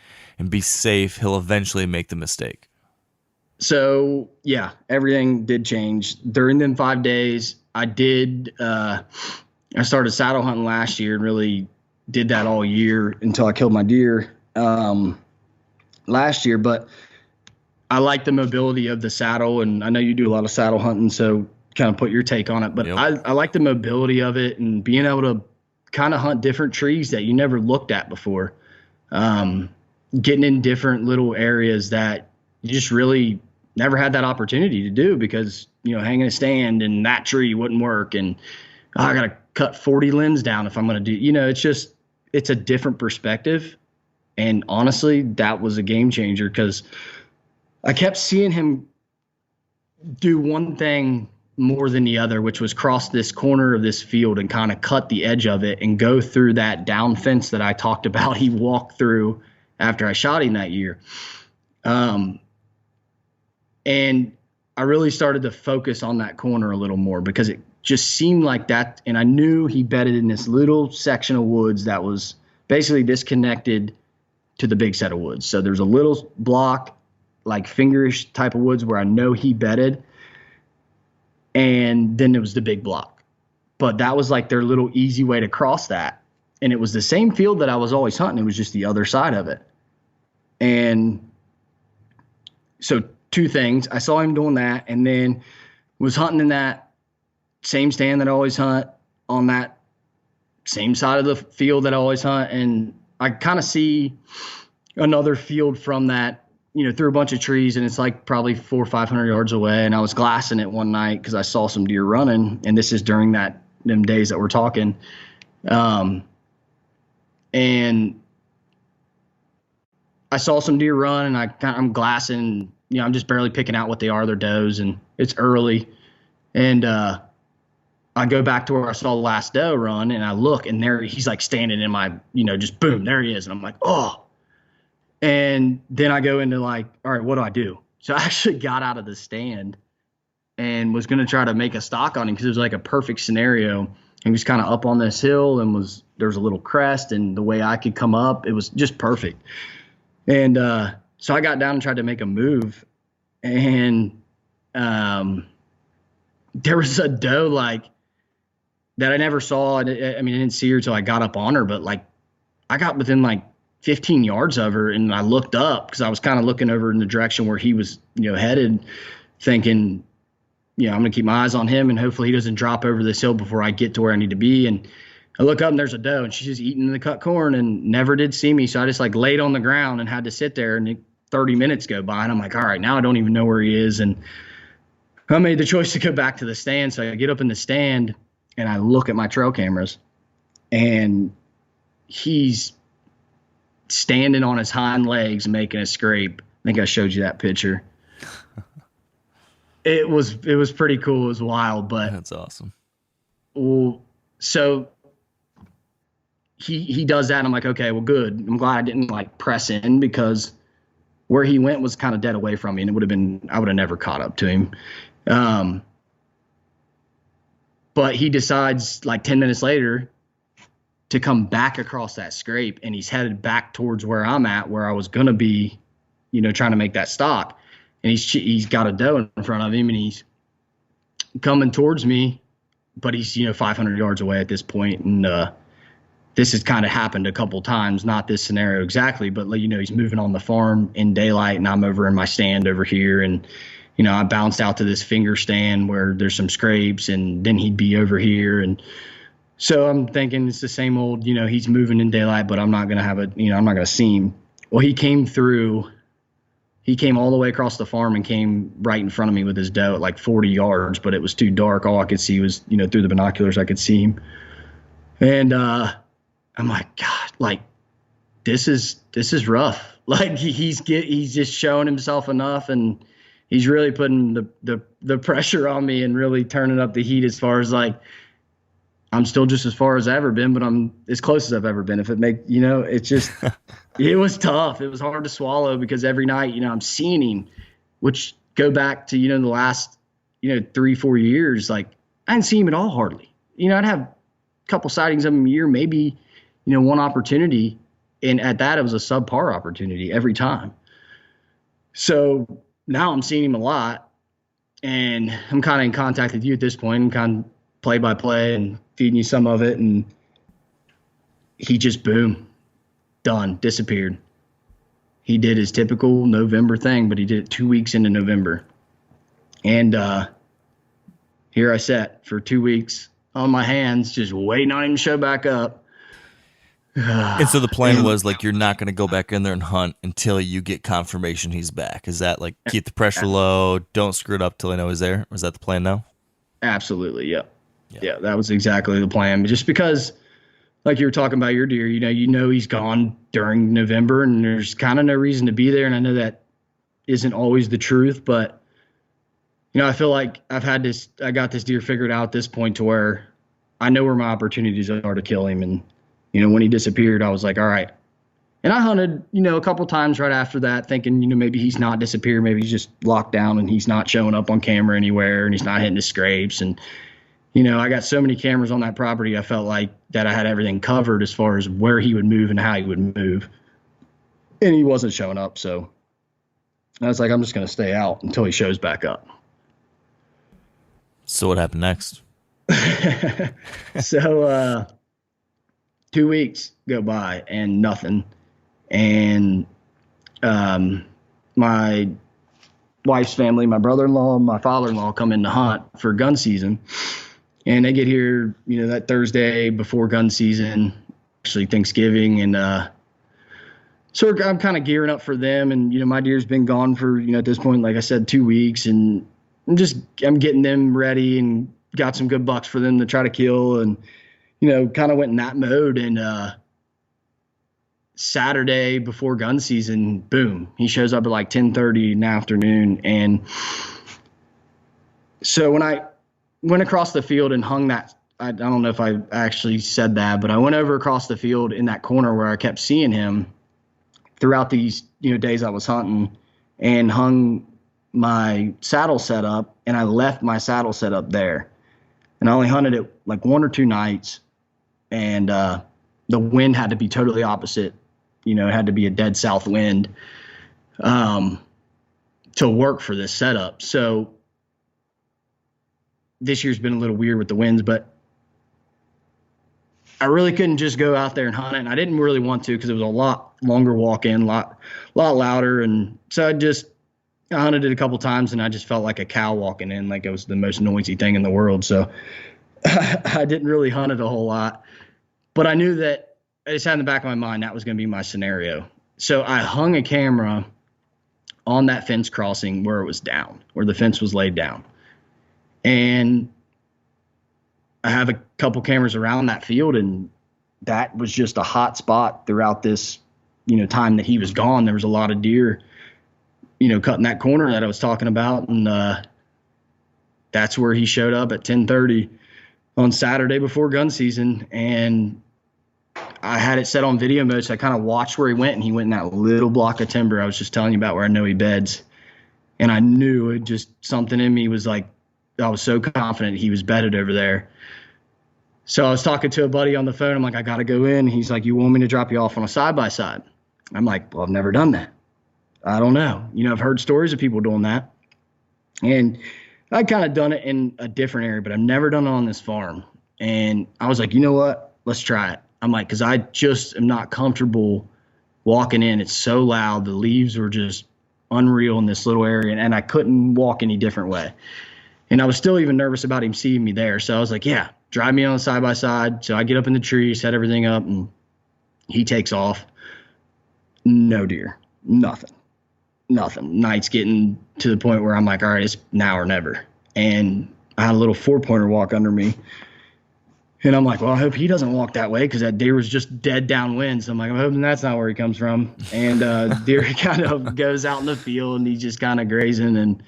[SPEAKER 2] and be safe, he'll eventually make the mistake?
[SPEAKER 3] So yeah, everything did change during them 5 days. I did. I started saddle hunting last year and really did that all year until I killed my deer last year. But I like the mobility of the saddle, and I know you do a lot of saddle hunting, so kind of put your take on it. But I like the mobility of it and being able to kind of hunt different trees that you never looked at before, getting in different little areas that you just really never had that opportunity to do because, hanging a stand and that tree wouldn't work. And I got to cut 40 limbs down if I'm going to do, it's a different perspective. And honestly, that was a game changer because I kept seeing him do one thing more than the other, which was cross this corner of this field and kind of cut the edge of it and go through that down fence that I talked about. He walked through after I shot him that year. And I really started to focus on that corner a little more because it just seemed like that. And I knew he bedded in this little section of woods that was basically disconnected to the big set of woods. So there's a little block, like fingerish type of woods where I know he bedded. And then it was the big block. But that was like their little easy way to cross that. And it was the same field that I was always hunting. It was just the other side of it. And so 2 things. I saw him doing that and then was hunting in that same stand that I always hunt on that same side of the field that I always hunt. And I kind of see another field from that, through a bunch of trees, and it's like probably 400 or 500 yards away. And I was glassing it one night because I saw some deer running, and this is during them days that we're talking. And I saw some deer run, and I'm glassing. I'm just barely picking out what they are. They're does, and it's early. And I go back to where I saw the last doe run, and I look, and there he's like standing in my, just boom, there he is. And I'm like, oh. And then I go into like, all right, what do I do? So I actually got out of the stand and was going to try to make a stock on him because it was like a perfect scenario. He was kind of up on this hill and there was a little crest, and the way I could come up, it was just perfect. And so I got down and tried to make a move, and there was a doe like that I never saw. I didn't see her till I got up on her, but like I got within like 15 yards of her, and I looked up because I was kind of looking over in the direction where he was, headed, thinking, I'm going to keep my eyes on him and hopefully he doesn't drop over this hill before I get to where I need to be. And I look up and there's a doe and she's just eating the cut corn and never did see me. So I just like laid on the ground and had to sit there, and 30 minutes go by and I'm like, all right, now I don't even know where he is. And I made the choice to go back to the stand. So I get up in the stand and I look at my trail cameras, and he's standing on his hind legs making a scrape. I think I showed you that picture. It was pretty cool. It was wild, but
[SPEAKER 2] that's awesome.
[SPEAKER 3] Well, so he does that, and I'm like, okay, well, good. I'm glad I didn't like press in, because where he went was kind of dead away from me, and I would have never caught up to him. But he decides like 10 minutes later to come back across that scrape, and he's headed back towards where I'm at, where I was going to be, trying to make that stop. And he's got a doe in front of him, and he's coming towards me, but he's, 500 yards away at this point. And this has kind of happened a couple times, not this scenario exactly, but he's moving on the farm in daylight, and I'm over in my stand over here. And, I bounced out to this finger stand where there's some scrapes, and then he'd be over here. And so I'm thinking it's the same old, he's moving in daylight, but I'm not going to have I'm not going to see him. Well, he came all the way across the farm and came right in front of me with his doe at like 40 yards, but it was too dark. All I could see was, through the binoculars, I could see him. And I'm like, God, like, this is rough. Like, he's just showing himself enough, and he's really putting the pressure on me and really turning up the heat, as far as like, I'm still just as far as I've ever been, but I'm as close as I've ever been. If it it's just, it was tough. It was hard to swallow, because every night, I'm seeing him, which go back to, the last, 3-4 years. Like, I didn't see him at all, hardly. I'd have a couple sightings of him a year, maybe, one opportunity. And at that, it was a subpar opportunity every time. So now I'm seeing him a lot, and I'm kind of in contact with you at this point. I'm kind of play by play and feeding you some of it. And he just, boom, done, disappeared. He did his typical November thing, but he did it 2 weeks into November. And here I sat for 2 weeks on my hands, just waiting on him to show back up.
[SPEAKER 2] And so the plan was like, you're not going to go back in there and hunt until you get confirmation he's back. Is that like, keep the pressure low, don't screw it up till I know he's there? Or is that the plan now?
[SPEAKER 3] Absolutely. Yep. Yeah, that was exactly the plan. Just because, like you were talking about your deer, he's gone during November, and there's kind of no reason to be there. And I know that isn't always the truth, but I feel like I got this deer figured out at this point to where I know where my opportunities are to kill him. And when he disappeared, I was like, all right. And I hunted, a couple times right after that, thinking, maybe he's not disappeared, maybe he's just locked down and he's not showing up on camera anywhere, and he's not hitting the scrapes. And I got so many cameras on that property, I felt like that I had everything covered as far as where he would move and how he would move. And he wasn't showing up, so I was like, I'm just going to stay out until he shows back up.
[SPEAKER 2] So what happened next?
[SPEAKER 3] So 2 weeks go by and nothing. And my wife's family, my brother-in-law, my father-in-law come in to hunt for gun season. And they get here, that Thursday before gun season, actually Thanksgiving. And so I'm kind of gearing up for them. And, my deer's been gone for, at this point, like I said, 2 weeks. And I'm getting them ready and got some good bucks for them to try to kill. And, kind of went in that mode. And Saturday before gun season, boom, he shows up at like 10:30 in the afternoon. And so when I went across the field and hung that, I don't know if I actually said that, but I went over across the field in that corner where I kept seeing him throughout these, days I was hunting, and hung my saddle set up, and I left my saddle set up there. And I only hunted it like 1 or 2 nights, and the wind had to be totally opposite. It had to be a dead south wind to work for this setup. So this year's been a little weird with the winds, but I really couldn't just go out there and hunt it. And I didn't really want to because it was a lot longer walk in, lot louder. And so I hunted it a couple times and I just felt like a cow walking in, like it was the most noisy thing in the world. So I didn't really hunt it a whole lot, but I knew that I just had in the back of my mind that was going to be my scenario. So I hung a camera on that fence crossing where it was down, where the fence was laid down. And I have a couple cameras around that field, and that was just a hot spot throughout this, time that he was gone. There was a lot of deer, cutting that corner that I was talking about. And that's where he showed up at 10:30 on Saturday before gun season. And I had it set on video mode, so I kind of watched where he went, and he went in that little block of timber I was just telling you about where I know he beds. And I knew it, just something in me was like, I was so confident he was bedded over there. So I was talking to a buddy on the phone. I'm like, I got to go in. He's like, you want me to drop you off on a side-by-side? I'm like, well, I've never done that. I don't know. I've heard stories of people doing that. And I'd kind of done it in a different area, but I've never done it on this farm. And I was like, you know what? Let's try it. I'm like, because I just am not comfortable walking in. It's so loud. The leaves were just unreal in this little area, and I couldn't walk any different way. And I was still even nervous about him seeing me there. So I was like, yeah, drive me on side-by-side. So I get up in the tree, set everything up, and he takes off. No deer. Nothing. Night's getting to the point where I'm like, all right, it's now or never. And I had a little 4-pointer walk under me. And I'm like, well, I hope he doesn't walk that way because that deer was just dead downwind. So I'm like, I'm hoping that's not where he comes from. And deer kind of goes out in the field, and he's just kind of grazing, and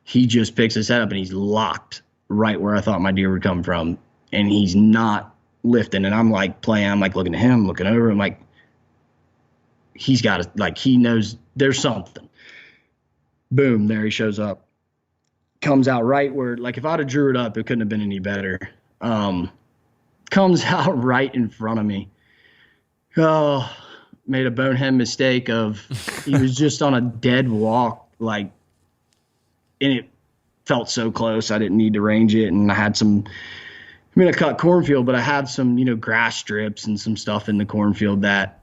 [SPEAKER 3] he just picks his head up, and he's locked right where I thought my deer would come from. And he's not lifting. And I'm like playing. I'm like looking at him, looking over. I'm like, he's got to, like, he knows there's something. Boom, there he shows up. Comes out right where, like, if I'd have drew it up, it couldn't have been any better. Comes out right in front of me. Oh, made a bonehead mistake of, he was just on a dead walk, like, and it felt so close. I didn't need to range it. And I had I cut cornfield, but I had some, grass strips and some stuff in the cornfield that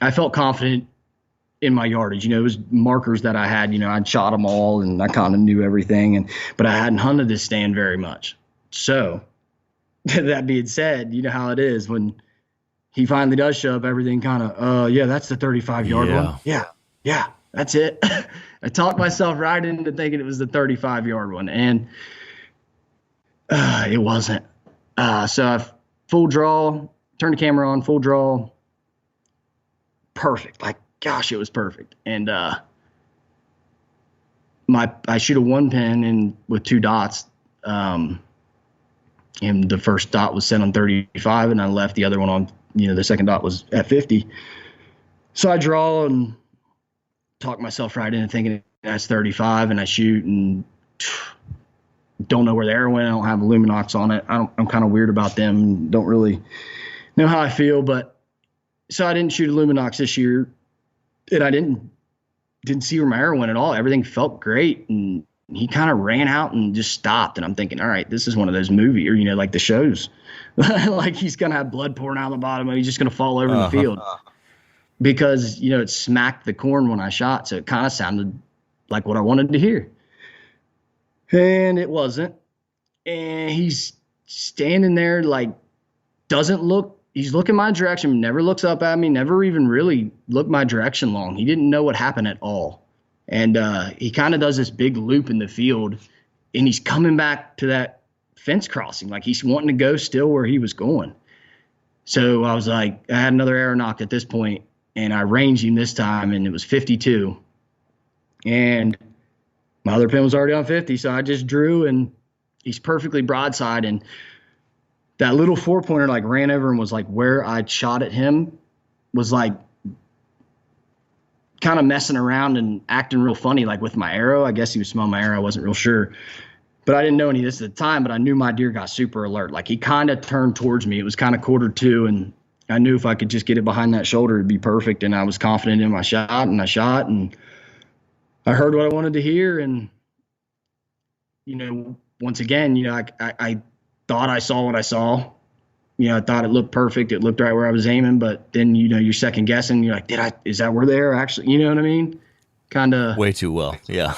[SPEAKER 3] I felt confident in my yardage. It was markers that I had, I'd shot them all, and I kind of knew everything. But I hadn't hunted this stand very much. So that being said, you know how it is when he finally does show up, everything kind of, yeah, that's the 35-yard one. Yeah, that's it. I talked myself right into thinking it was the 35-yard one, and it wasn't. So I full draw, turned the camera on, full draw, perfect. Like, gosh, it was perfect. And I shoot a 1-pin in with 2 dots. And the first dot was set on 35, and I left the other one on, the second dot was at 50. So I draw and talk myself right into thinking that's 35, and I shoot and don't know where the arrow went. I don't have Luminox on it. I'm kind of weird about them. Don't really know how I feel, but so I didn't shoot a Luminox this year, and I didn't see where my arrow went at all. Everything felt great, and he kind of ran out and just stopped. And I'm thinking, all right, this is one of those movie or, like the shows, like he's going to have blood pouring out of the bottom and he's just going to fall over the field because, it smacked the corn when I shot. So it kind of sounded like what I wanted to hear. And it wasn't. And he's standing there, like, doesn't look, he's looking my direction, never looks up at me, never even really looked my direction long. He didn't know what happened at all. And he kind of does this big loop in the field, and he's coming back to that fence crossing. Like, he's wanting to go still where he was going. So I was like, I had another arrow knocked at this point, and I ranged him this time, and it was 52. And my other pin was already on 50, so I just drew, and he's perfectly broadside. And that little 4-pointer, like, ran over and was like where I shot at him was like kind of messing around and acting real funny, like with my arrow. I guess he was smelling my arrow. I wasn't real sure, but I didn't know any of this at the time, but I knew my deer got super alert. Like, he kind of turned towards me. It was kind of 1/4-2. And I knew if I could just get it behind that shoulder, it'd be perfect. And I was confident in my shot, and I shot, and I heard what I wanted to hear. And, once again, I thought I saw what I saw. I thought it looked perfect. It looked right where I was aiming, but then, you're second guessing. You're like, is that where they are actually? You know what I mean? Kind of
[SPEAKER 2] way too well. Yeah.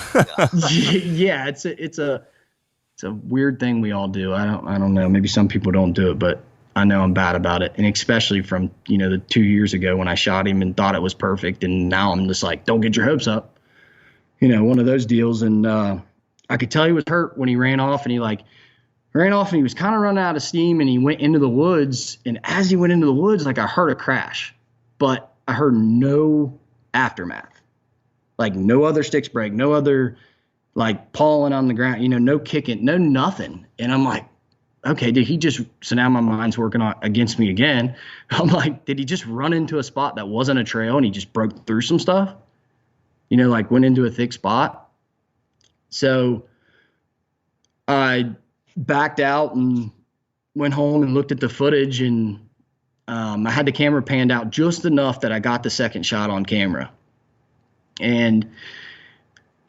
[SPEAKER 3] yeah. It's a weird thing we all do. I don't know. Maybe some people don't do it, but I know I'm bad about it. And especially from, the 2 years ago when I shot him and thought it was perfect. And now I'm just like, don't get your hopes up. One of those deals. And I could tell he was hurt when he ran off, and he was kind of running out of steam, and he went into the woods. And as he went into the woods, I heard a crash, but I heard no aftermath, no other sticks break, no other pawing on the ground, no kicking, no nothing. And I'm like, okay, so now my mind's working against me again. I'm like, did he just run into a spot that wasn't a trail and he just broke through some stuff? Went into a thick spot. So I backed out and went home and looked at the footage, and I had the camera panned out just enough that I got the second shot on camera. And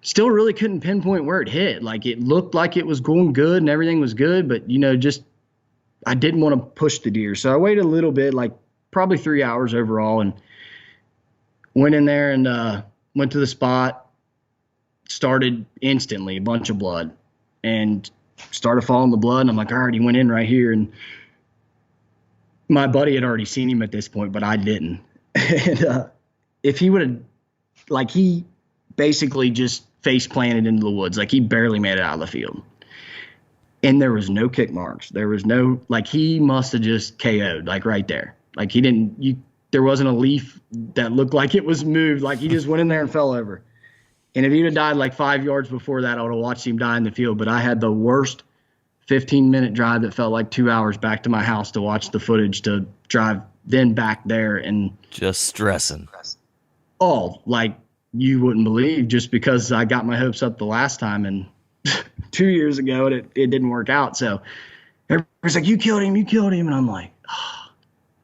[SPEAKER 3] still really couldn't pinpoint where it hit. It looked like it was going good and everything was good, but I didn't want to push the deer. So I waited a little bit, probably 3 hours overall, and went in there and went to the spot, started instantly, a bunch of blood, and started following the blood. And I'm like, all right, he went in right here. And my buddy had already seen him at this point, but I didn't. And if he would have, he basically just face planted into the woods. He barely made it out of the field. And there was no kick marks. There was no, he must have just KO'd, right there. There wasn't a leaf that looked like it was moved. He just went in there and fell over. And if he'd have died 5 yards before that, I would have watched him die in the field. But I had the worst 15-minute drive that felt like 2 hours back to my house to watch the footage, to drive then back there and
[SPEAKER 2] just stressing.
[SPEAKER 3] You wouldn't believe, just because I got my hopes up the last time, and 2 years ago it didn't work out. So everybody's like, you killed him. And I'm like, oh,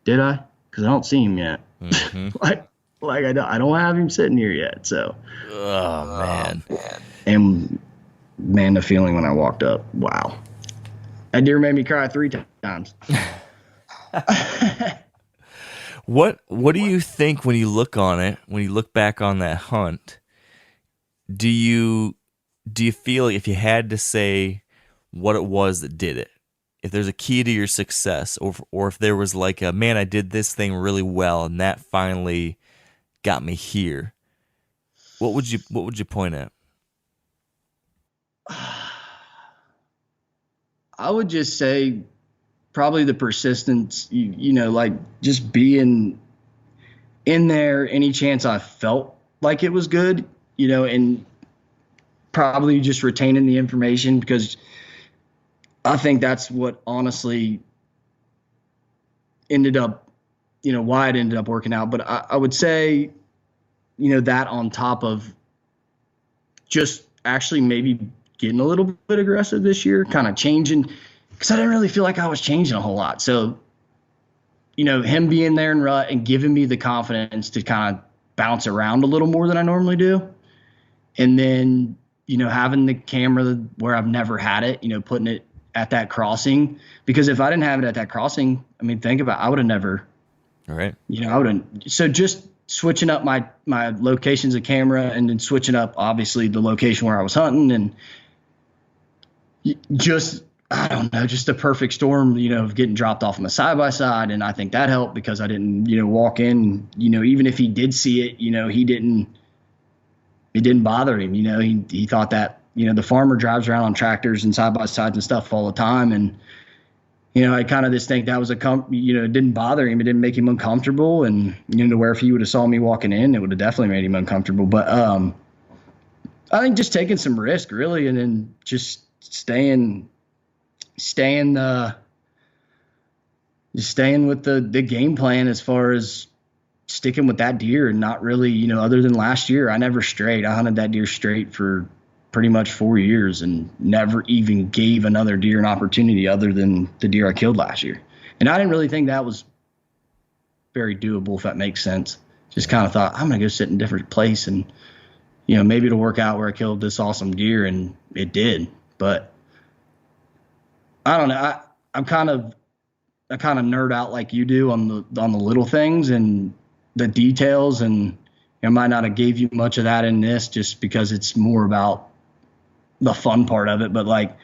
[SPEAKER 3] did I? Because I don't see him yet.
[SPEAKER 2] Mm-hmm.
[SPEAKER 3] I don't have him sitting here yet. So,
[SPEAKER 2] oh man.
[SPEAKER 3] And man, the feeling when I walked up, wow, that deer made me cry 3 times.
[SPEAKER 2] What do you think when you look on it, when you look back on that hunt? Do you feel like, if you had to say what it was that did it, if there's a key to your success, or if there was man, I did this thing really well and that finally got me here, what would you point at?
[SPEAKER 3] I would just say probably the persistence, just being in there any chance I felt like it was good, and probably just retaining the information, because I think that's what honestly ended up, why it ended up working out. But I would say, that on top of just actually maybe getting a little bit aggressive this year, kind of changing, because I didn't really feel like I was changing a whole lot. So, him being there in rut and giving me the confidence to kind of bounce around a little more than I normally do. And then, having the camera where I've never had it, putting it at that crossing, because if I didn't have it at that crossing, think about it, I would have never,
[SPEAKER 2] all right.
[SPEAKER 3] I wouldn't. So just switching up my locations of camera, and then switching up obviously the location where I was hunting, and just, I don't know, just a perfect storm, of getting dropped off on the side-by-side. And I think that helped, because I didn't, walk in, even if he did see it, it didn't bother him. He thought that, the farmer drives around on tractors and side-by-sides and stuff all the time. And, I kind of just think that was it didn't bother him. It didn't make him uncomfortable. And, to where if he would have saw me walking in, it would have definitely made him uncomfortable. But I think just taking some risk, really, and then just staying with the game plan, as far as sticking with that deer, and not really, other than last year, I never strayed. I hunted that deer straight for pretty much 4 years and never even gave another deer an opportunity other than the deer I killed last year. And I didn't really think that was very doable, if that makes sense. Just kind of thought, I'm going to go sit in a different place, and, maybe it'll work out where I killed this awesome deer, and it did. But I don't know. I'm kind of I kind of nerd out like you do on the little things and the details, and I might not have gave you much of that in this just because it's more about the fun part of it. But like,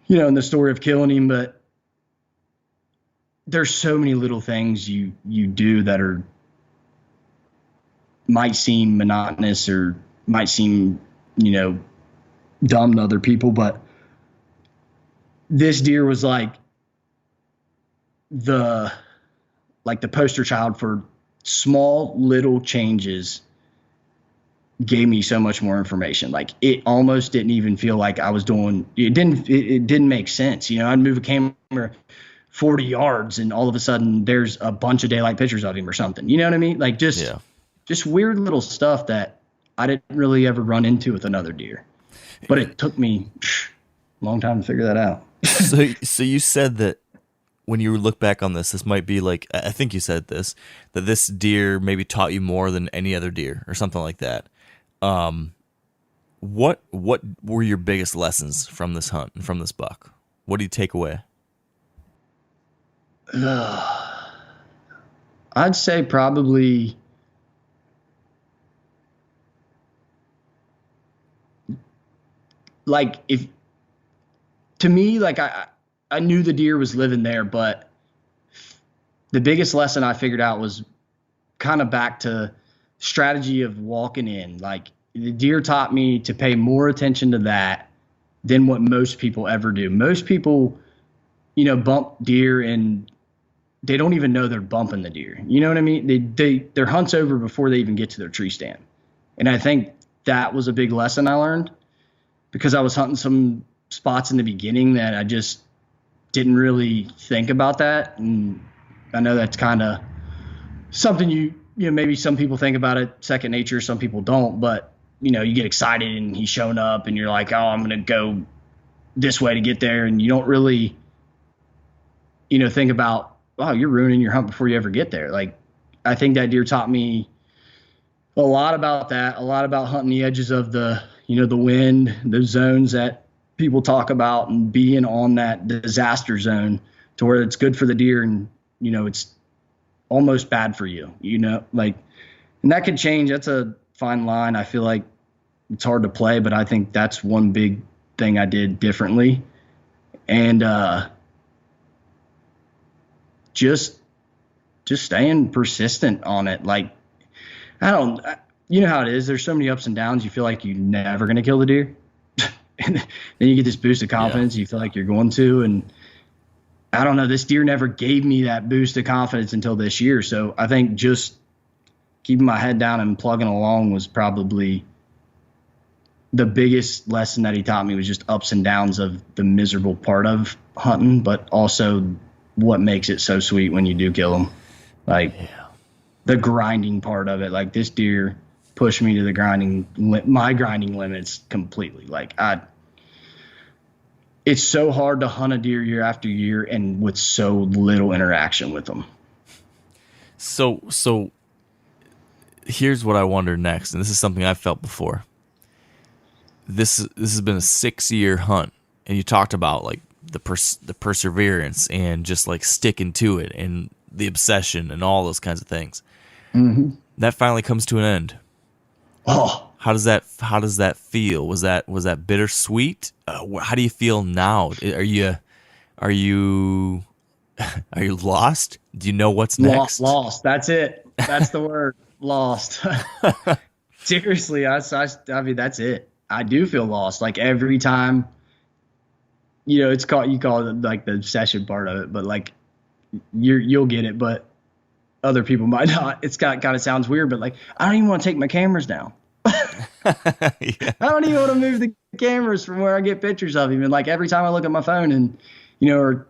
[SPEAKER 3] in the story of killing him, but there's so many little things you do that might seem monotonous or might seem, dumb to other people, but this deer was like the poster child for small little changes gave me so much more information. Like, it almost didn't even feel like I was doing it. Didn't make sense. I'd move a camera 40 yards and all of a sudden there's a bunch of daylight pictures of him or something. You know what I mean? Like, just weird little stuff that I didn't really ever run into with another deer. But it took me a long time to figure that out.
[SPEAKER 2] So you said that when you look back on this might be like, I think you said this, that this deer maybe taught you more than any other deer or something like that. What were your biggest lessons from this hunt and from this buck? What do you take away?
[SPEAKER 3] I'd say probably like to me, like I knew the deer was living there, but the biggest lesson I figured out was kind of back to strategy of walking in. Like, the deer taught me to pay more attention to that than what most people ever do. Most people, bump deer and they don't even know they're bumping the deer. You know what I mean? Their hunt's over before they even get to their tree stand. And I think that was a big lesson I learned because I was hunting some spots in the beginning that I just didn't really think about that. And I know that's kind of something maybe some people think about it second nature, some people don't, but you get excited and he's showing up and you're like, oh, I'm going to go this way to get there. And you don't really, think about, wow, you're ruining your hunt before you ever get there. Like, I think that deer taught me a lot about that, a lot about hunting the edges of the wind, the zones that people talk about, and being on that disaster zone to where it's good for the deer and, it's almost bad for you, and that could change. That's a fine line. I feel like it's hard to play, but I think that's one big thing I did differently. And, just staying persistent on it. Like, you know how it is. There's so many ups and downs. You feel like you're never going to kill the deer. And then you get this boost of confidence. Yeah. You feel like you're going to, and I don't know, this deer never gave me that boost of confidence until this year. So I think just keeping my head down and plugging along was probably the biggest lesson that he taught me, was just ups and downs of the miserable part of hunting, but also what makes it so sweet when you do kill them. Like, the grinding part of it. Like, this deer pushed me to the my grinding limits completely. Like, it's so hard to hunt a deer year after year and with so little interaction with them.
[SPEAKER 2] So here's what I wonder next, and this is something I've felt before. This has been a 6-year hunt, and you talked about like the perseverance and just like sticking to it and the obsession and all those kinds of things.
[SPEAKER 3] Mm-hmm.
[SPEAKER 2] That finally comes to an end.
[SPEAKER 3] Oh,
[SPEAKER 2] how does that feel? Was that bittersweet? How do you feel now? Are you lost? Do you know what's next?
[SPEAKER 3] Lost. That's it. That's the word. Lost. Seriously, I mean, that's it. I do feel lost. Like, every time, you call it like the obsession part of it, but like you'll get it, but other people might not. It's kind of sounds weird, but like, I don't even want to take my cameras down.
[SPEAKER 2] Yeah.
[SPEAKER 3] I don't even want to move the cameras from where I get pictures of him. And like, every time I look at my phone and, or,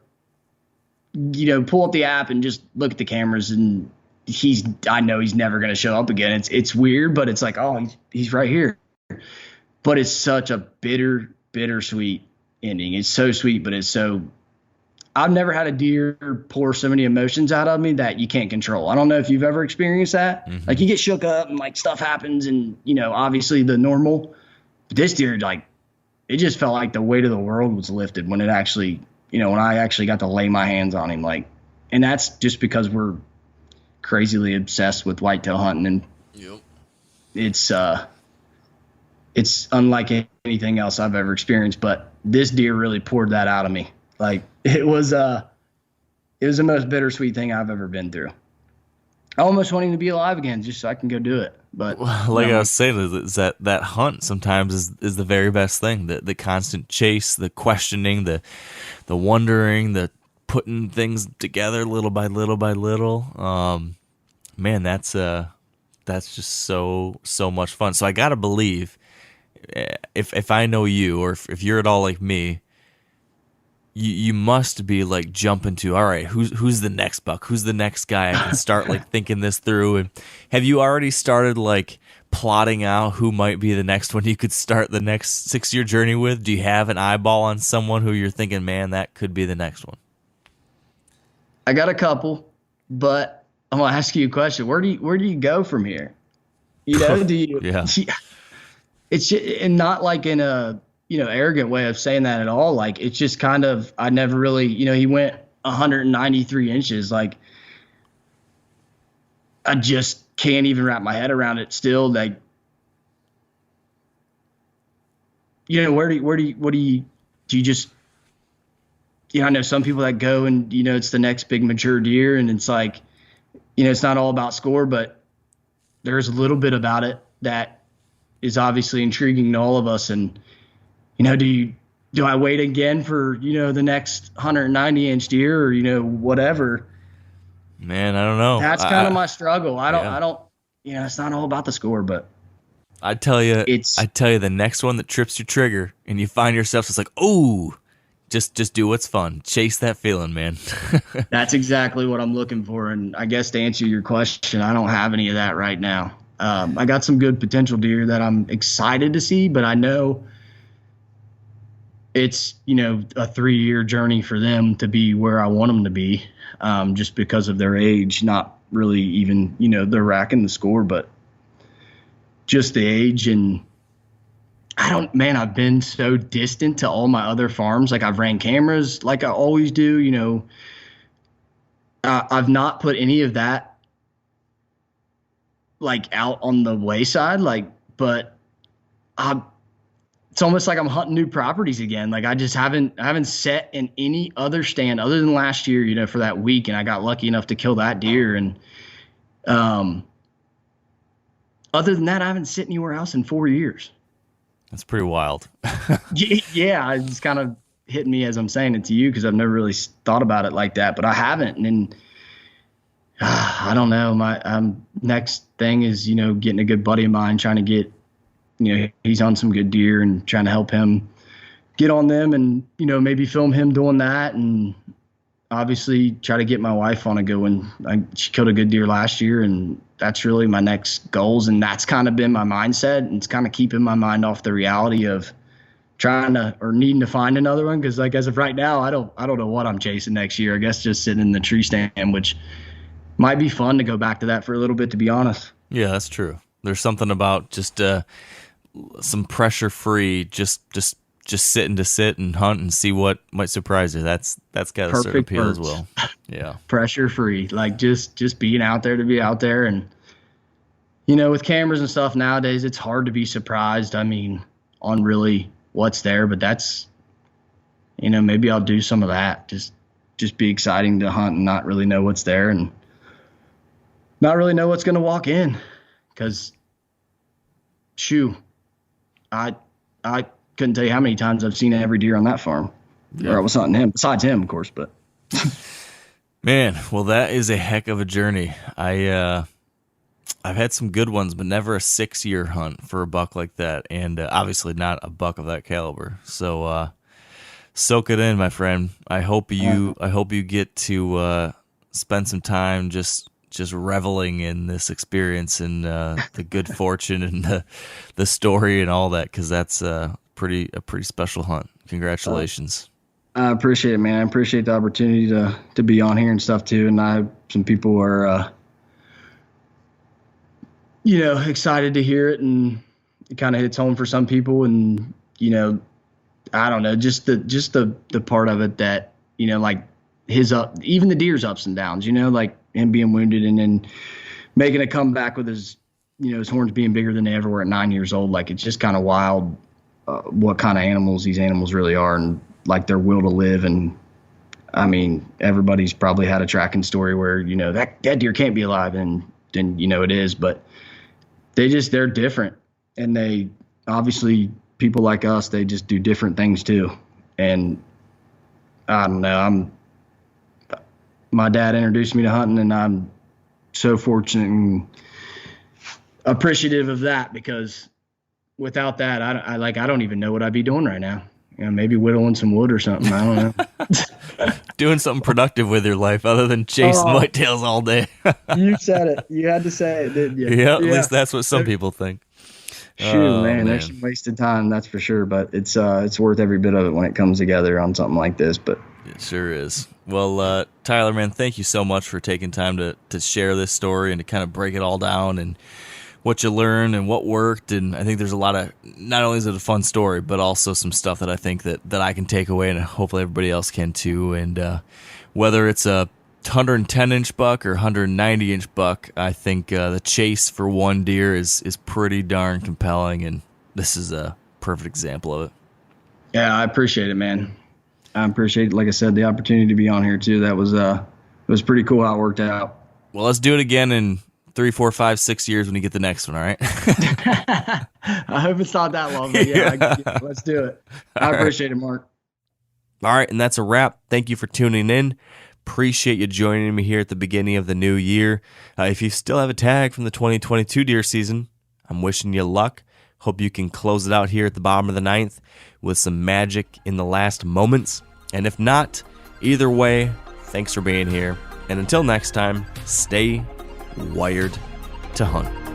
[SPEAKER 3] pull up the app and just look at the cameras, and I know he's never going to show up again. It's weird, but it's like, oh, he's right here. But it's such a bittersweet ending. It's so sweet, but I've never had a deer pour so many emotions out of me that you can't control. I don't know if you've ever experienced that. Mm-hmm. Like, you get shook up and like stuff happens, and obviously the normal. But this deer, like, it just felt like the weight of the world was lifted when it when I actually got to lay my hands on him, like, and that's just because we're crazily obsessed with whitetail hunting, and
[SPEAKER 2] Yep.
[SPEAKER 3] it's unlike anything else I've ever experienced. But this deer really poured that out of me. Like, it was the most bittersweet thing I've ever been through. I almost want him to be alive again just so I can go do it. But
[SPEAKER 2] like I was saying, is that hunt sometimes is the very best thing. The constant chase, the questioning, the wondering, the putting things together little by little by little. Man, that's just so much fun. So I gotta believe, if I know you, or if you're at all like me, you must be like jumping to, all right, who's the next buck? Who's the next guy? I can start like thinking this through. And have you already started like plotting out who might be the next one you could start the next 6-year journey with? Do you have an eyeball on someone who you're thinking, man, that could be the next one?
[SPEAKER 3] I got a couple, but I'm gonna ask you a question. Where do you go from here? Do you?
[SPEAKER 2] Yeah.
[SPEAKER 3] It's just, and not like in a arrogant way of saying that at all. Like, it's just kind of, I never really, he went 193 inches. Like, I just can't even wrap my head around it still. Like, what do you just, I know some people that go and, it's the next big mature deer, and it's like, it's not all about score, but there's a little bit about it that is obviously intriguing to all of us. And, do I wait again for, the next 190-inch deer, or, whatever?
[SPEAKER 2] Man, I don't know.
[SPEAKER 3] That's kind of my struggle. I don't, it's not all about the score, but
[SPEAKER 2] I tell you, the next one that trips your trigger and you find yourself just like, oh, just do what's fun. Chase that feeling, man.
[SPEAKER 3] That's exactly what I'm looking for. And I guess to answer your question, I don't have any of that right now. I got some good potential deer that I'm excited to see, but I know it's, a 3-year journey for them to be where I want them to be, just because of their age, not really even, they're racking the score, but just the age. And I've been so distant to all my other farms. Like, I've ran cameras like I always do, I've not put any of that like out on the wayside, but it's almost like I'm hunting new properties again. Like, I just haven't set in any other stand other than last year, for that week. And I got lucky enough to kill that deer. And, other than that, I haven't sit anywhere else in 4 years.
[SPEAKER 2] That's pretty wild.
[SPEAKER 3] Yeah. It's kind of hitting me as I'm saying it to you, because I've never really thought about it like that, but I haven't. And I don't know. My next thing is, getting a good buddy of mine, trying to get, he's on some good deer, and trying to help him get on them, and, maybe film him doing that. And obviously try to get my wife on a good one. She killed a good deer last year, and that's really my next goals. And that's kind of been my mindset. And it's kind of keeping my mind off the reality of trying to, or needing to find another one. Cause like, as of right now, I don't know what I'm chasing next year. I guess just sitting in the tree stand, which might be fun to go back to that for a little bit, to be honest.
[SPEAKER 2] Yeah, that's true. There's something about just some pressure free, just sitting to sit and hunt and see what might surprise you. That's got a certain appeal as well. Yeah.
[SPEAKER 3] Pressure free, like just being out there to be out there. And, with cameras and stuff nowadays, it's hard to be surprised. I mean, on really what's there, but that's, maybe I'll do some of that. Just be exciting to hunt and not really know what's there, and not really know what's going to walk in. Cause I couldn't tell you how many times I've seen every deer on that farm. Yeah. Or I was hunting him, besides him, of course, but
[SPEAKER 2] man, well, that is a heck of a journey. I've had some good ones, but never a 6-year hunt for a buck like that. And obviously not a buck of that caliber. So, soak it in, my friend. I hope you get to, spend some time just reveling in this experience, and the good fortune and the story and all that, because that's a pretty special hunt. Congratulations.
[SPEAKER 3] I appreciate it, man. I appreciate the opportunity to be on here and stuff too. And some people are excited to hear it, and it kind of hits home for some people. And I don't know, just the part of it that you know, like even the deer's ups and downs, you know, like him being wounded and then making a comeback with his, you know, his horns being bigger than they ever were at 9 years old. Like, it's just kind of wild what kind of animals these animals really are, and like their will to live. And I mean, everybody's probably had a tracking story where, you know, that deer can't be alive, and then, you know, it is, but they're different. And they obviously, people like us, they just do different things too. And I don't know, my dad introduced me to hunting, and I'm so fortunate and appreciative of that, because without that, I don't even know what I'd be doing right now. You know, maybe whittling some wood or something. I don't know.
[SPEAKER 2] Doing something productive with your life other than chasing whitetails all day.
[SPEAKER 3] You said it. You had to say it, didn't you?
[SPEAKER 2] Yeah, at least that's what some people think.
[SPEAKER 3] Shoot, man, there's some wasted time, that's for sure. But it's worth every bit of it when it comes together on something like this. But
[SPEAKER 2] it sure is. Well, Tyler, man, thank you so much for taking time to share this story and to kind of break it all down and what you learned and what worked. And I think there's a lot of, not only is it a fun story, but also some stuff that I think that I can take away, and hopefully everybody else can too. And whether it's a 110-inch buck or 190-inch buck, I think the chase for one deer is pretty darn compelling, and this is a perfect example of it.
[SPEAKER 3] Yeah, I appreciate it, man. I appreciate, like I said, the opportunity to be on here too. That was it was pretty cool how it worked out.
[SPEAKER 2] Well, let's do it again in 3, 4, 5, 6 years when you get the next one, all right?
[SPEAKER 3] I hope it's not that long, but yeah, let's do it. I appreciate it, Mark.
[SPEAKER 2] All right, and that's a wrap. Thank you for tuning in. Appreciate you joining me here at the beginning of the new year. If you still have a tag from the 2022 deer season, I'm wishing you luck. Hope you can close it out here at the bottom of the 9th with some magic in the last moments. And if not, either way, thanks for being here. And until next time, stay wired to hunt.